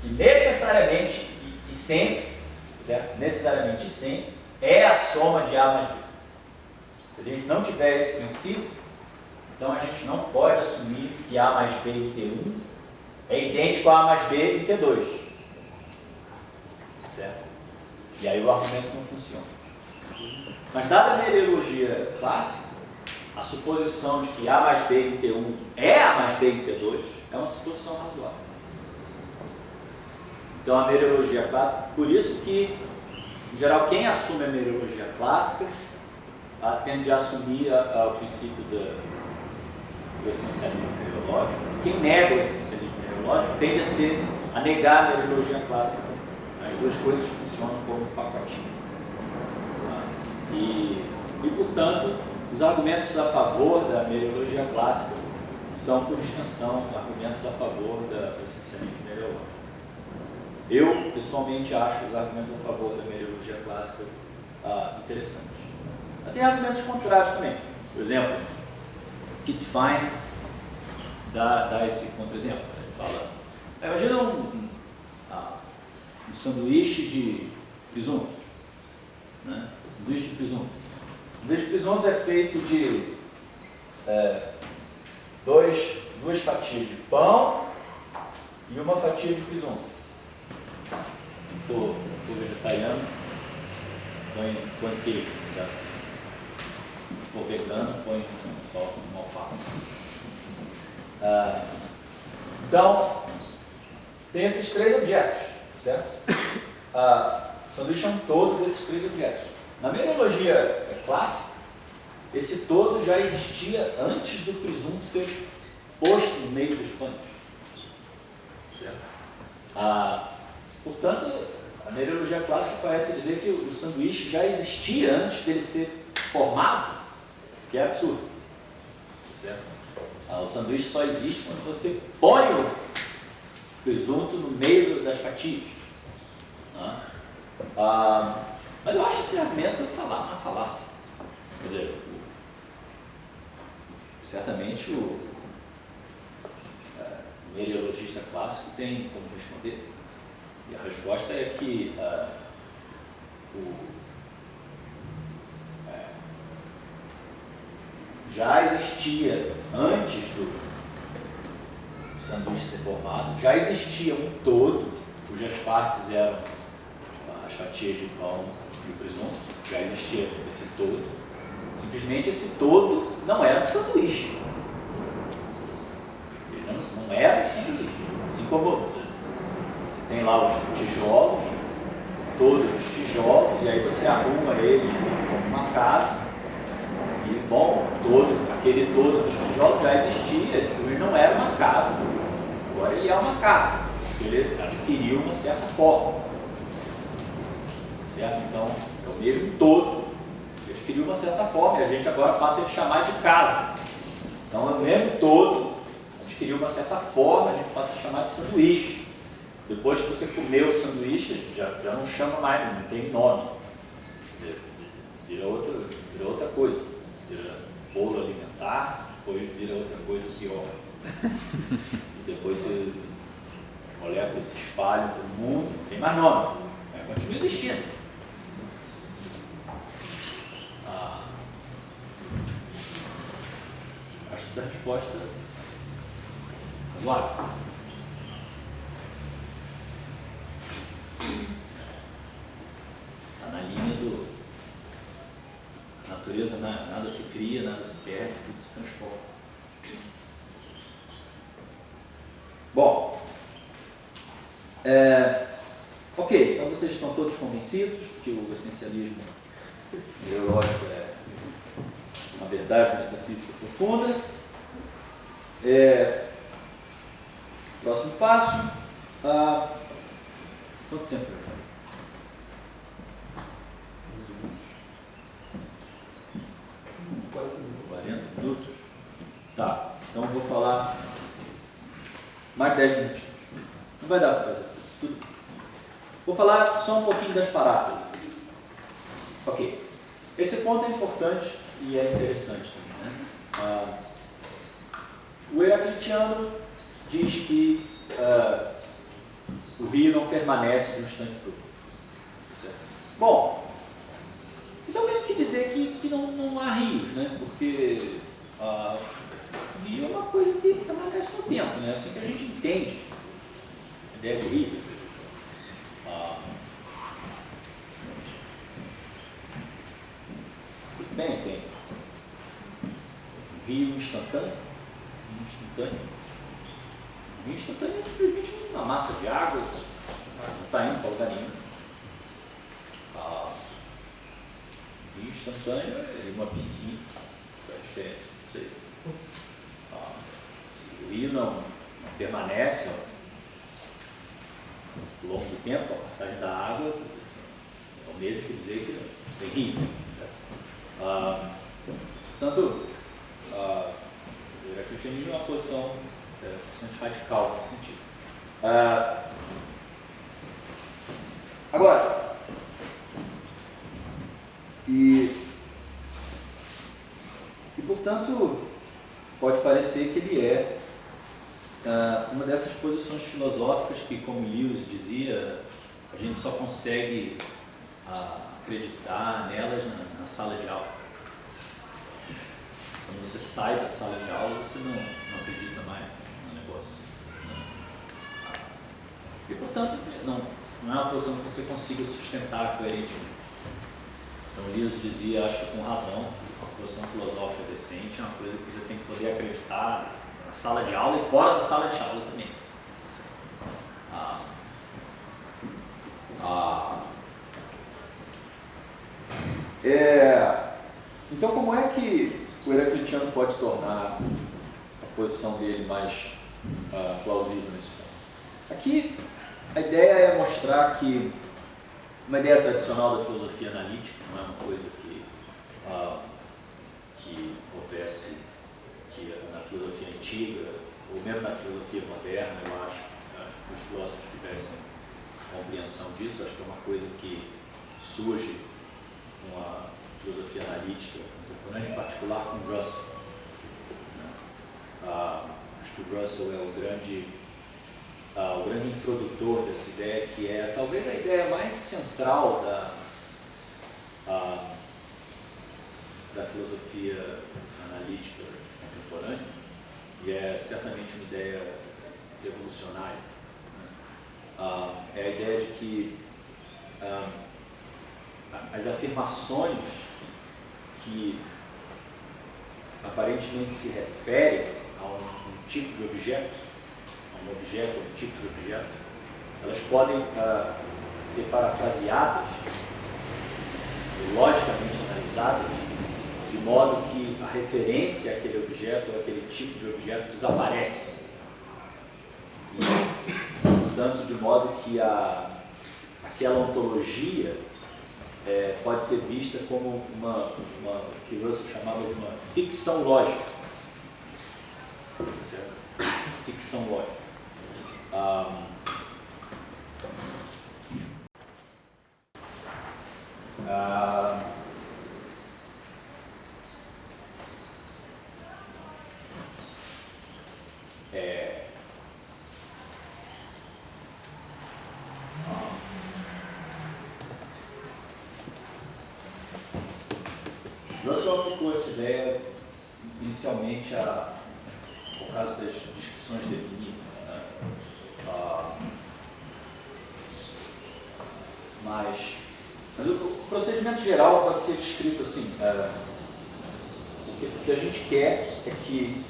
que necessariamente e sempre, certo? Necessariamente e sempre, é a soma de A mais B. Se a gente não tiver esse princípio, então a gente não pode assumir que A mais B em T1 é idêntico a A mais B em T2. Certo? E aí o argumento não funciona. Mas dada a mereologia clássica, a suposição de que A mais B em T1 é A mais B em T2 é uma suposição razoável. Então a mereologia clássica, por isso que, em geral, quem assume a mereologia clássica tende a assumir o princípio do essencialismo mereológico. Quem nega o essencialismo mereológico tende a negar a mereologia clássica. As duas coisas funcionam como um pacotinho. E, portanto, os argumentos a favor da mereologia clássica são, por extensão, argumentos a favor do essencialismo mereológico. Eu, pessoalmente, acho os argumentos a favor da mereologia clássica interessantes. Mas tem argumentos contrários também. Por exemplo, Kit Fine dá esse contra-exemplo. Ele fala, imagina um sanduíche de presunto. Né? Sanduíche de presunto. O sanduíche de presunto é feito de duas fatias de pão e uma fatia de presunto. Se for vegetariano, põe queijo. Tá? Se for vegano, põe só uma alface. Então, tem esses 3 objetos, certo? O sanduíche é um todo desses 3 objetos. Na mereologia clássica, esse todo já existia antes do presunto ser posto no meio dos pães. Certo? Portanto, a mereologia clássica parece dizer que o sanduíche já existia antes dele ser formado, o que é absurdo. Certo? O sanduíche só existe quando você põe o presunto no meio das fatias. Mas eu acho esse argumento uma falácia. Quer dizer, certamente o mereologista clássico tem como responder. E a resposta é que já existia, antes do sanduíche ser formado, já existia um todo, cujas partes eram as fatias de pão e o presunto, já existia esse todo. Simplesmente esse todo não era um sanduíche. Ele não era um sanduíche. Assim como você tem lá os tijolos, todos os tijolos, e aí você arruma eles como uma casa. E, bom, aquele todo dos tijolos já existia, ele não era uma casa. Agora ele é uma casa, porque ele adquiriu uma certa forma. Certo? Então, é o mesmo todo, ele adquiriu uma certa forma, e a gente agora passa a ele chamar de casa. Então, é o mesmo todo, adquiriu uma certa forma, a gente passa a chamar de sanduíche. Depois que você comeu o sanduíche, já não chama mais, não tem nome. Vira outra coisa. Vira bolo alimentar, depois vira outra coisa pior. E depois você molécula se espalha para o mundo, não tem mais nome, mas continua existindo. Acho essa resposta razoável. Está na linha do a natureza, nada se cria, nada se perde, tudo se transforma. Bom, ok, então vocês estão todos convencidos que o essencialismo mereológico é uma verdade metafísica profunda. Próximo passo. Quanto tempo vai fazer? 40 minutos? Tá, então eu vou falar mais 10 minutos. Não vai dar para fazer tudo. Vou falar só um pouquinho das paráfrases. Ok. Esse ponto é importante e é interessante também, né? O Heraclitiano diz que o rio não permanece no instante todo. Certo? Bom, isso é o mesmo que dizer que não há rios, né? Porque o rio é uma coisa que permanece no tempo, né? Assim que a gente entende a ideia de rio. Muito bem, tem um rio instantâneo. O rio instantâneo é simplesmente uma massa de água, não está indo para lugar nenhum. O rio instantâneo é uma piscina, qual é a diferença? Não sei. Se o rio não permanece ao longo do tempo, a passagem da água, é o mesmo que dizer que não tem rio. Portanto, o heraclitianismo é uma posição bastante radical nesse sentido. Agora, portanto, pode parecer que ele é uma dessas posições filosóficas que, como Lewis dizia, a gente só consegue acreditar nelas na sala de aula. Quando você sai da sala de aula, você não acredita mais no negócio. E, portanto, não é uma posição que você consiga sustentar coerentemente. Então, Lewis dizia, acho que com razão, uma posição filosófica decente é uma coisa que você tem que poder acreditar na sala de aula e fora da sala de aula também. Então, como é que o heraclitiano pode tornar a posição dele mais plausível nesse ponto? Aqui a ideia é mostrar que uma ideia tradicional da filosofia analítica não é uma coisa que houvesse que na filosofia antiga, ou mesmo na filosofia moderna, eu acho que os filósofos tivessem compreensão disso. Acho que é uma coisa que surge com a filosofia analítica contemporânea, em particular com Russell. Acho que o Russell é o grande introdutor dessa ideia, que é talvez a ideia mais central da filosofia analítica contemporânea, e é certamente uma ideia revolucionária. É a ideia de que as afirmações que aparentemente se referem a um tipo de objeto, a um objeto, um tipo de objeto, elas podem ser parafraseadas, logicamente analisadas, de modo que a referência àquele objeto ou àquele tipo de objeto desaparece. E, portanto, de modo que aquela ontologia pode ser vista como o que Russell chamava de uma ficção lógica. Certo? Ficção lógica. Russell aplicou essa ideia inicialmente ao caso das descrições definidas, né? Mas o procedimento geral pode ser descrito assim: o que a gente quer é que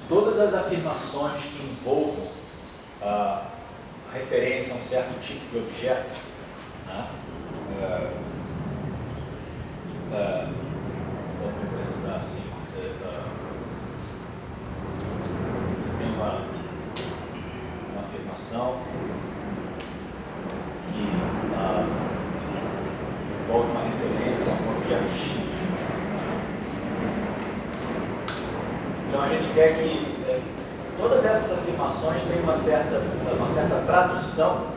todas as afirmações que envolvam a referência a um certo tipo de objeto, né? Vamos representar assim: você tem uma afirmação que envolve uma referência a um objeto X. Então a gente quer que todas essas afirmações tenham uma certa tradução,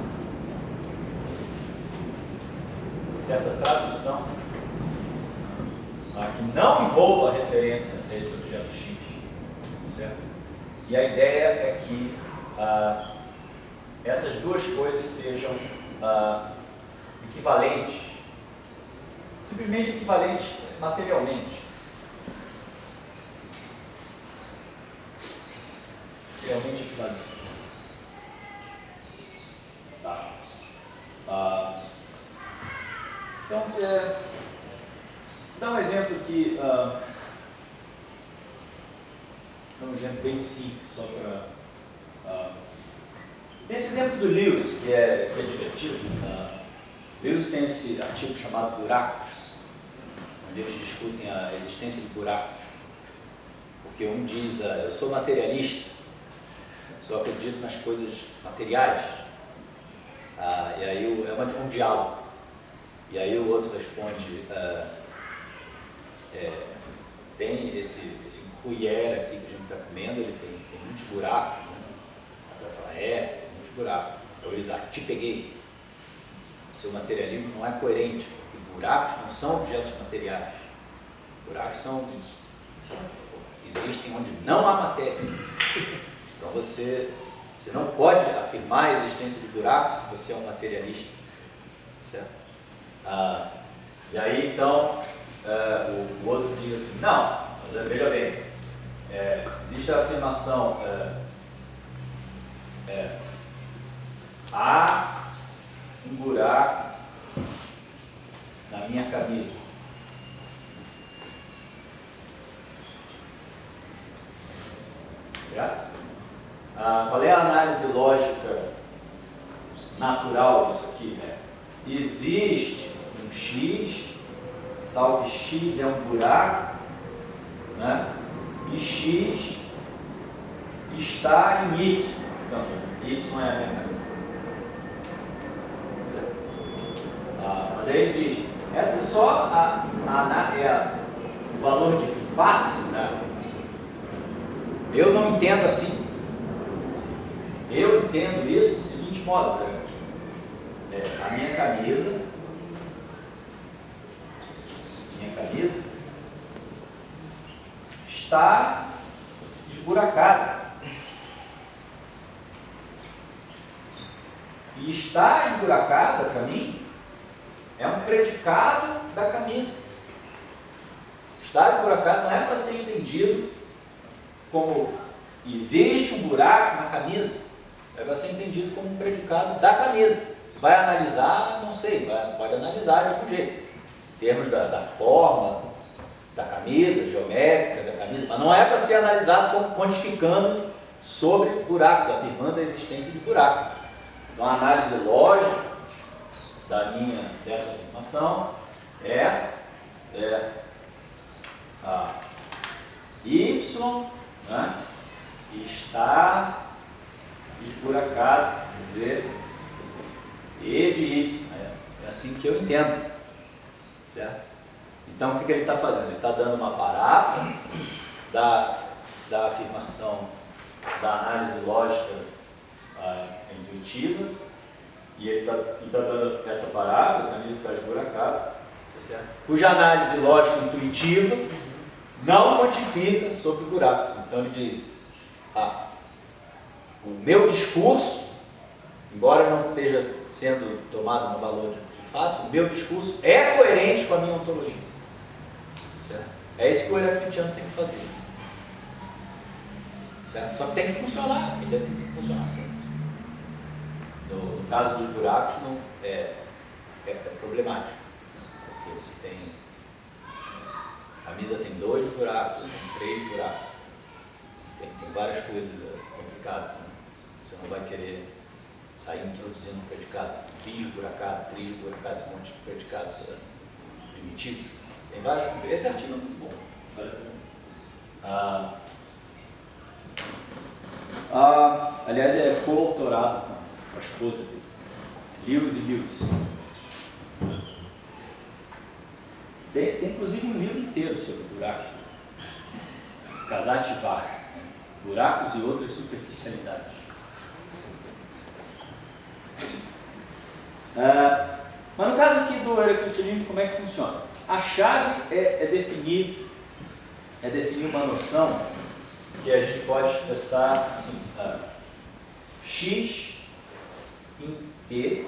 que não envolva a referência a esse objeto X, certo? E a ideia é que essas duas coisas sejam equivalentes, simplesmente equivalentes materialmente. Realmente equivalente. Tá. Então, dá um exemplo aqui, um exemplo bem simples, só para... tem esse exemplo do Lewis, que é divertido. Lewis tem esse artigo chamado Buracos, onde eles discutem a existência de buracos. Porque um diz, eu sou materialista, só acredito nas coisas materiais. E aí é um diálogo. E aí o outro responde, tem esse gruyère aqui que a gente está comendo, ele tem muitos buracos. Né? Aí vai falar, tem muitos buracos. Então ele diz, te peguei. O seu materialismo não é coerente, porque buracos não são objetos materiais. Buracos existem onde não há matéria. Então você não pode afirmar a existência de buracos se você é um materialista. Certo? E aí então o outro diz assim, não, mas veja bem, existe a afirmação há um buraco na minha camisa. Certo? Qual é a análise lógica natural disso aqui? Né? Existe um X, tal que X é um buraco, né? E X está em Y. Então, Y é a minha camisa. Mas aí ele diz, essa é só o valor de face da afirmação. Eu não entendo assim. Eu entendo isso do seguinte modo, a minha camisa está esburacada. E está esburacada, para mim, é um predicado da camisa. Estar esburacado não é para ser entendido como existe um buraco na camisa. É para ser entendido como um predicado da camisa. Se vai analisar, não sei, pode analisar de algum jeito. Em termos da forma da camisa, geométrica da camisa, mas não é para ser analisado como quantificando sobre buracos, afirmando a existência de buracos. Então a análise lógica dessa afirmação é a Y, né, está esburacado, quer dizer, E de Y. É assim que eu entendo. Certo? Então o que ele está fazendo? Ele está dando uma paráfrase da afirmação da análise lógica intuitiva, e ele está dando essa paráfrase, a camisa está esburacada, tá certo? Cuja análise lógica intuitiva não quantifica sobre buracos. Então ele diz, o meu discurso, embora não esteja sendo tomado no valor de face, o meu discurso é coerente com a minha ontologia. Certo? É isso que o Heraclitiano tem que fazer. Certo? Só que tem que funcionar, ele tem que funcionar sempre. No caso dos buracos, não, é problemático, porque você tem, a camisa tem 2 buracos, tem 3 buracos, tem várias coisas complicadas, né? Você não vai querer sair introduzindo um predicado trisburacado, esse monte de predicados primitivos. Tem várias coisas. Esse artigo é muito bom. Aliás, é coautorado com a esposa dele. Lewis e Lewis. Tem inclusive um livro inteiro sobre buracos. Casati Vaz. Buracos e outras superficialidades. Mas no caso aqui do heraclitianismo, como é que funciona? A chave é definir uma noção que a gente pode expressar assim: x em t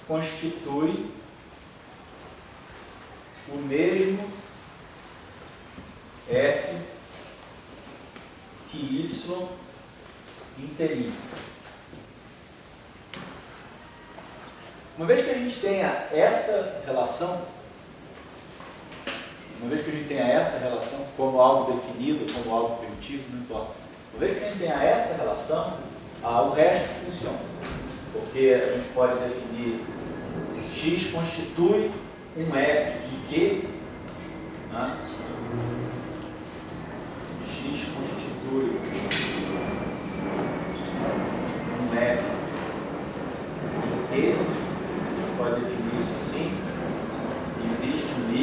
constitui o mesmo f que y inteirinho. Uma vez que a gente tenha essa relação, como algo definido, como algo primitivo, não importa. Uma vez que a gente tenha essa relação, o resto funciona. Porque a gente pode definir x constitui um f de t, né? X constitui um f de t. Pode definir isso assim: existe um y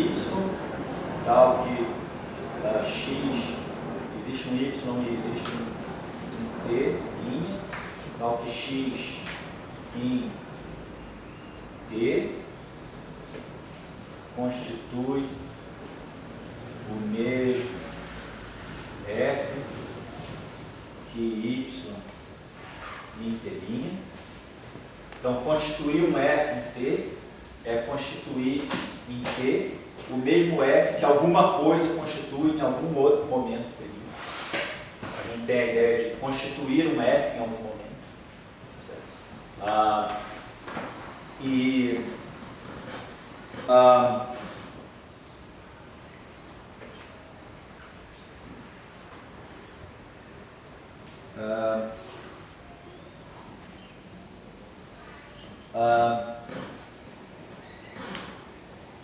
tal que x, existe um y e existe um t, linha, tal que x em t constitui o mesmo f que y em t linha. Então, constituir um f em t é constituir em t o mesmo f que alguma coisa constitui em algum outro momento período. A gente tem a ideia de constituir um f em algum momento. Certo?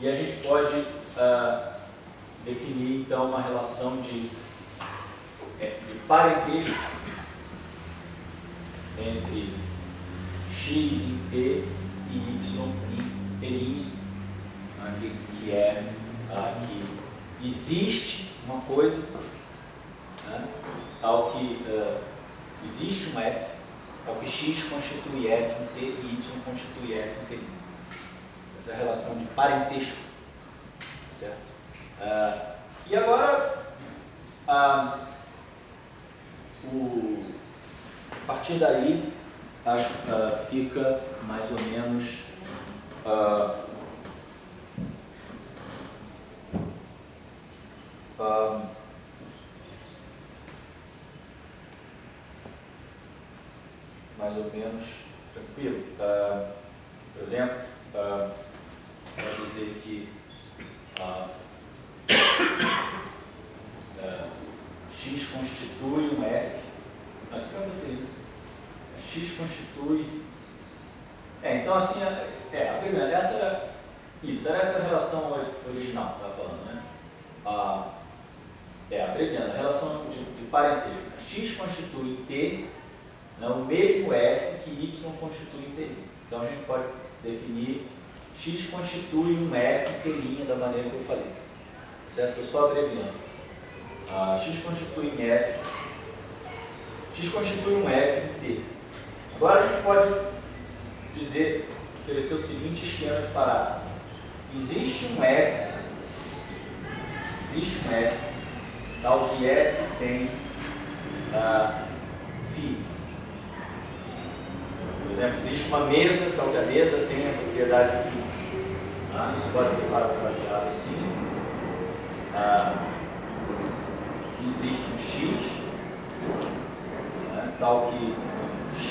E a gente pode definir então uma relação de parentesco entre x em t e y existe uma coisa, né, tal que existe um f, tal que x constitui f em t e y constitui f em t'. Essa é a relação de parentesco, certo? E agora, a partir daí, acho que fica mais ou menos tranquilo. Por exemplo, pode dizer que x constitui um f, mas para você, x constitui. Então assim, abreviando, era essa relação original que eu estava falando, né? Abreviando, a relação de parentesco. X constitui t, né, o mesmo f que y constitui t. Então a gente pode definir x constitui um f t' da maneira que eu falei. Certo? Estou só abreviando. X constitui um f em t. Agora a gente pode oferecer o seguinte esquema de parágrafo. Existe um f, tal que f tem φ. Por exemplo, existe uma mesa, tal que a mesa tem a propriedade φ. Isso pode ser parafraseado assim. Existe um x, né, tal que x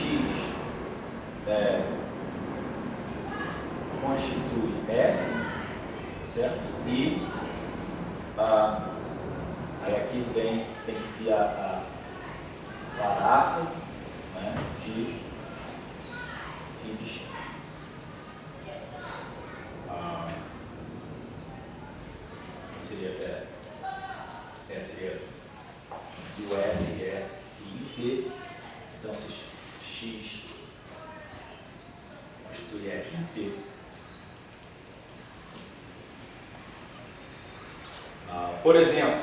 constitui f, certo? E aí aqui tem que vir a paráfrase, né, de φ de x. Seria e o f é φ em t, então se x constitui f em t, por exemplo,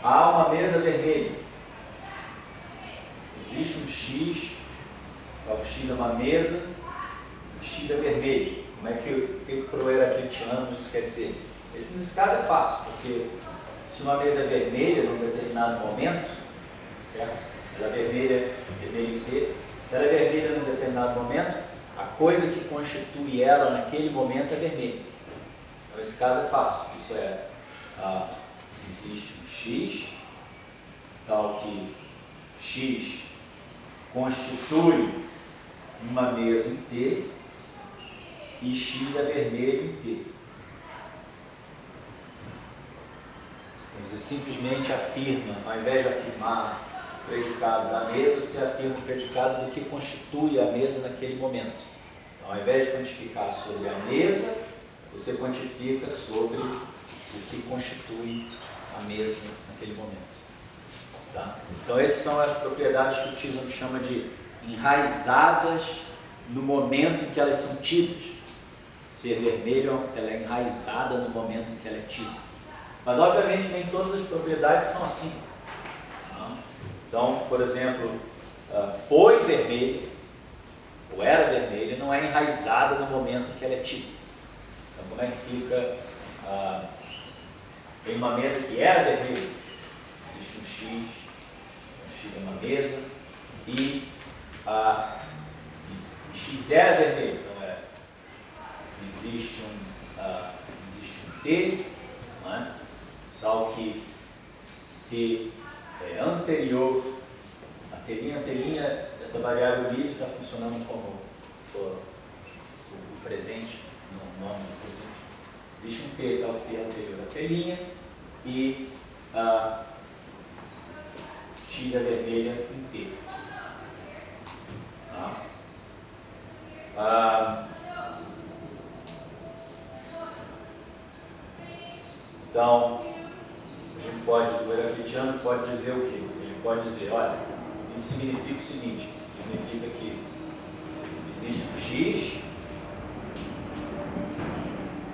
há uma mesa vermelha. Existe um x, o x é uma mesa, o x é vermelho. Como é que o proeraclitiano isso quer dizer? Nesse caso é fácil, porque se uma mesa é vermelha num determinado momento, certo? Ela é vermelha em t, se ela é vermelha num determinado momento, a coisa que constitui ela naquele momento é vermelha. Então esse caso é fácil, isso é, existe um x, tal que x constitui uma mesa em t e x é vermelho em t. Você simplesmente afirma, ao invés de afirmar o predicado da mesa, você afirma o predicado do que constitui a mesa naquele momento. Então, ao invés de quantificar sobre a mesa, você quantifica sobre o que constitui a mesa naquele momento. Tá? Então, essas são as propriedades que o Tishman chama de enraizadas no momento em que elas são tidas. Ser vermelho, ela é enraizada no momento em que ela é tida. Mas, obviamente, nem todas as propriedades são assim. Então, por exemplo, foi vermelha, ou era vermelha, não é enraizada no momento em que ela é tida. Então, como é que fica? Tem uma mesa que era vermelha, existe um x é uma mesa, e x era vermelho, então existe um t, não é? Tal que t é anterior, a telinha, essa variável livre está funcionando como o presente, no nome do presente. Existe um t tal que é anterior à telinha e x é vermelha em t. Então, o heraclitiano pode dizer o quê? Ele pode dizer, olha, isso significa o seguinte, significa que existe um X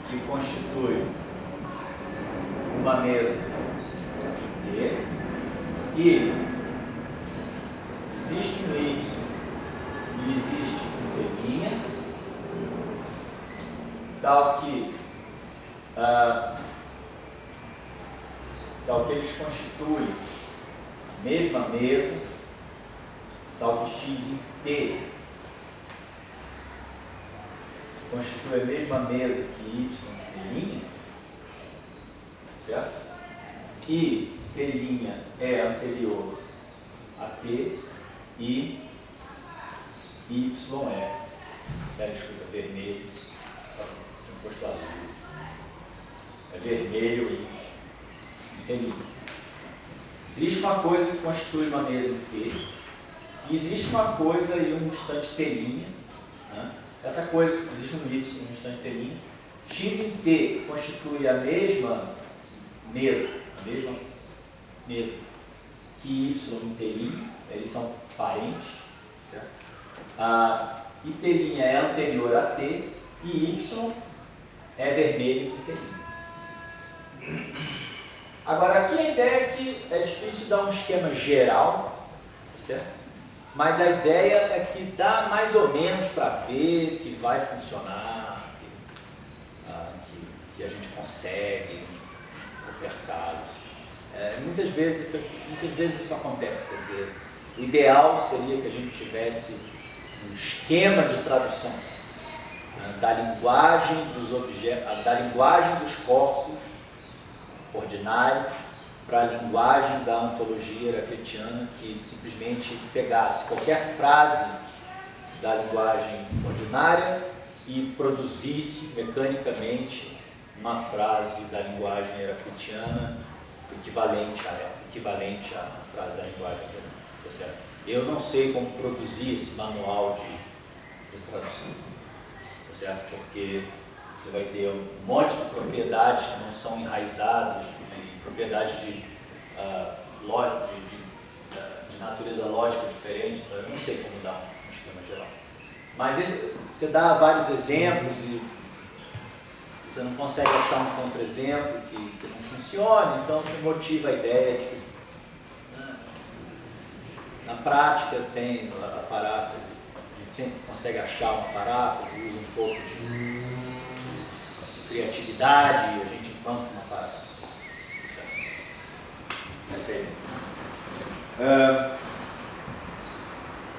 que constitui uma mesa de T e existe um Y e existe um T', tal que eles constituem a mesma mesa, tal que x em t constitui a mesma mesa que y em t', certo? E t' é anterior a t e y é, escuta, vermelho, posto azul, é vermelho e t'. Existe uma coisa que constitui uma mesa em t, e existe uma coisa e um instante t', né? Essa coisa, existe um y e um instante t', x em t constitui a mesma mesa que y em t', eles são parentes, certo? E t' é anterior a t e y é vermelho em t'. Agora, aqui a ideia é que é difícil dar um esquema geral, certo? Mas a ideia é que dá mais ou menos para ver que vai funcionar, que a gente consegue, em qualquer caso. Muitas vezes isso acontece, quer dizer, o ideal seria que a gente tivesse um esquema de tradução da linguagem dos objetos, da linguagem dos corpos ordinários para a linguagem da ontologia heraclitiana, que simplesmente pegasse qualquer frase da linguagem ordinária e produzisse mecanicamente uma frase da linguagem heraclitiana equivalente à frase da linguagem heraclitiana. Eu não sei como produzir esse manual de tradução, certo? Porque você vai ter um monte de propriedades que não são enraizadas, propriedades de natureza lógica diferente, então eu não sei como dar um esquema geral. Mas você dá vários exemplos e você não consegue achar um contra-exemplo que não funcione, então você motiva a ideia de que na prática tem a paráfrase, a gente sempre consegue achar uma paráfrase, usa um pouco de criatividade, a gente encontra uma paráfrase. Essa é a ideia.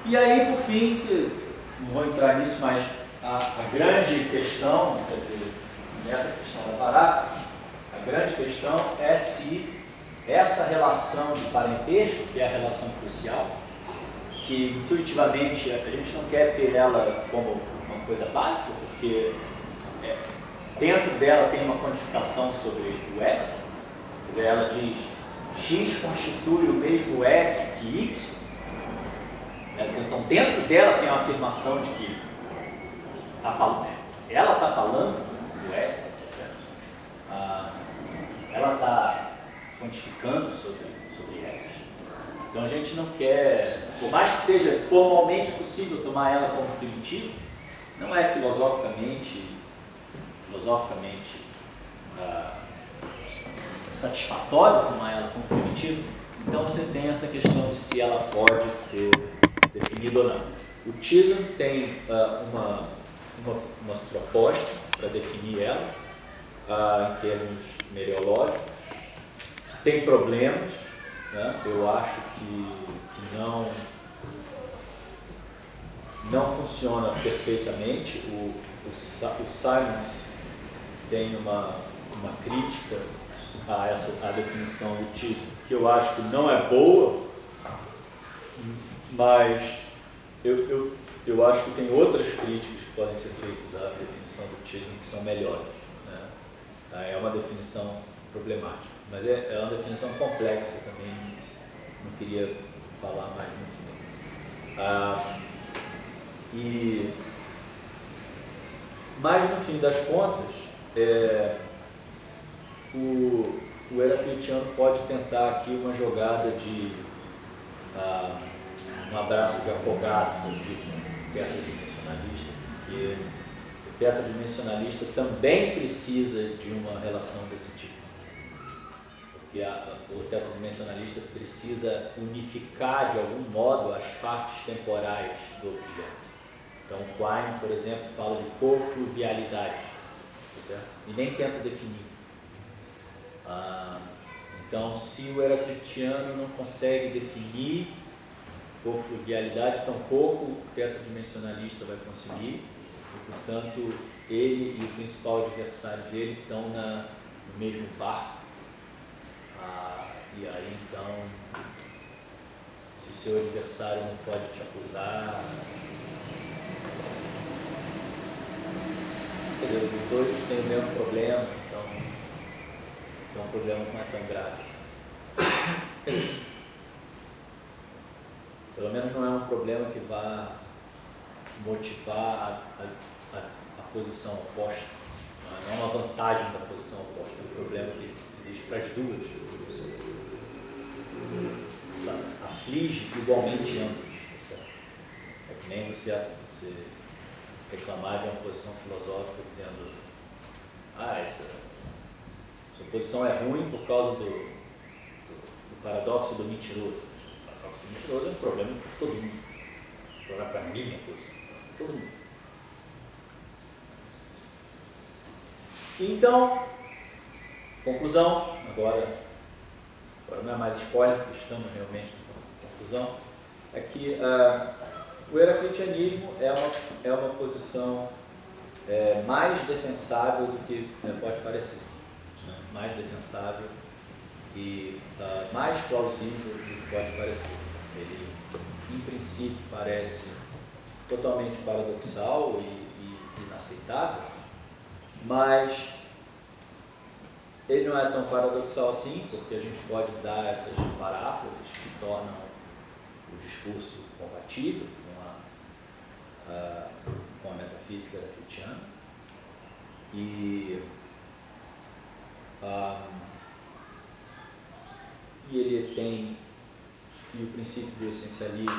E aí, por fim, não vou entrar nisso, mas a grande questão, quer dizer, nessa questão da paráfrase, a grande questão é se essa relação de parentesco, que é a relação crucial, que intuitivamente a gente não quer ter ela como uma coisa básica, porque dentro dela tem uma quantificação sobre o f, quer dizer, ela diz x constitui o mesmo f que y, então dentro dela tem uma afirmação de que ela está falando do f, certo? Ela está quantificando sobre f. Então a gente não quer, por mais que seja formalmente possível tomar ela como primitivo, não é filosoficamente satisfatório tomar ela como primitivo. Então você tem essa questão de se ela pode ser definida ou não. O Chisholm tem uma proposta para definir ela em termos mereológicos. Tem problemas, né? Eu acho que não funciona perfeitamente. O Simons tem uma crítica à definição do Chisholm, que eu acho que não é boa, mas eu acho que tem outras críticas que podem ser feitas da definição do Chisholm que são melhores, né? É uma definição problemática, mas é uma definição complexa também, não queria falar mais muito bem. Mas no fim das contas, o heraclitiano pode tentar aqui uma jogada de um abraço de afogados aqui com o tetradimensionalista, porque o tetradimensionalista também precisa de uma relação desse tipo. Porque o tetradimensionalista precisa unificar de algum modo as partes temporais do objeto. Então, Quine, por exemplo, fala de cofluvialidade, certo? E nem tenta definir. Então, se o heraclitiano não consegue definir cofluvialidade, tampouco o tetradimensionalista vai conseguir, e, portanto, ele e o principal adversário dele estão no mesmo barco. E aí, então, se o seu adversário não pode te acusar, quer dizer, os dois têm o mesmo problema, então o problema não é tão grave. Pelo menos não é um problema que vá motivar a posição oposta. Não é uma vantagem da posição oposta, é um problema que existe para as duas. Aflige igualmente ambos. Certo? É que nem você reclamar de uma posição filosófica dizendo essa posição é ruim por causa do paradoxo do mentiroso. O paradoxo do mentiroso é um problema para todo mundo. Um problema para mim, minha posição. Todo mundo. Então, conclusão, agora não é mais spoiler, estamos realmente na conclusão, é que o heraclitianismo é uma posição mais defensável do que pode parecer, né? Mais defensável e mais plausível do que pode parecer. Ele, em princípio, parece totalmente paradoxal e inaceitável, mas ele não é tão paradoxal assim, porque a gente pode dar essas paráfrases que tornam o discurso compatível com a metafísica heraclitiana. E ele tem o princípio do essencialismo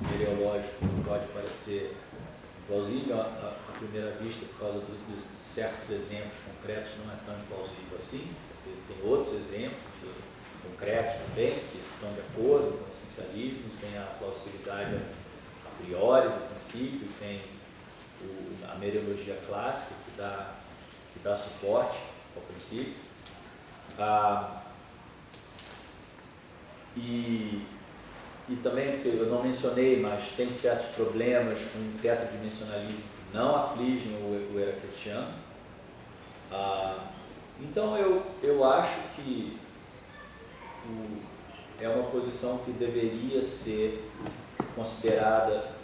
teleológico pode parecer plausível à primeira vista por causa de certos exemplos concretos, não é tão plausível assim, porque tem outros exemplos concretos também que estão de acordo com o essencialismo, tem a plausibilidade a priori do princípio, tem a mereologia clássica que dá suporte ao princípio. E também, eu não mencionei, mas tem certos problemas com o tetradimensionalismo que não afligem o heraclitiano. Então, eu acho que é uma posição que deveria ser considerada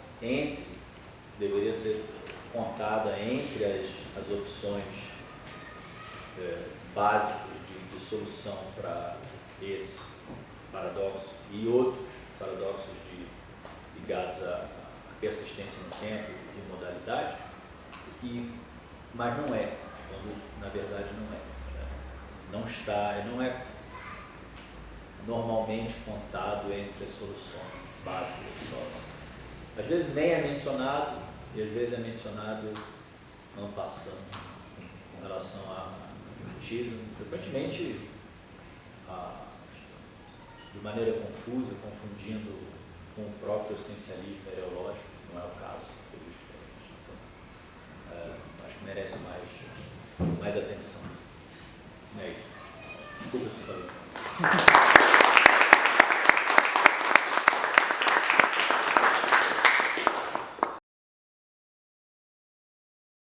deveria ser contada entre as opções básicas de solução para esse paradoxo e outros paradoxos ligados à persistência no tempo e modalidade, mas não é, quando na verdade não é. Não é normalmente contado entre as soluções básicas do problema. Às vezes nem é mencionado, e às vezes é mencionado não passando com relação a magnetismo, frequentemente de maneira confusa, confundindo com o próprio essencialismo mereológico, não é o caso. Então, acho que merece mais atenção. É isso. Desculpa se falei.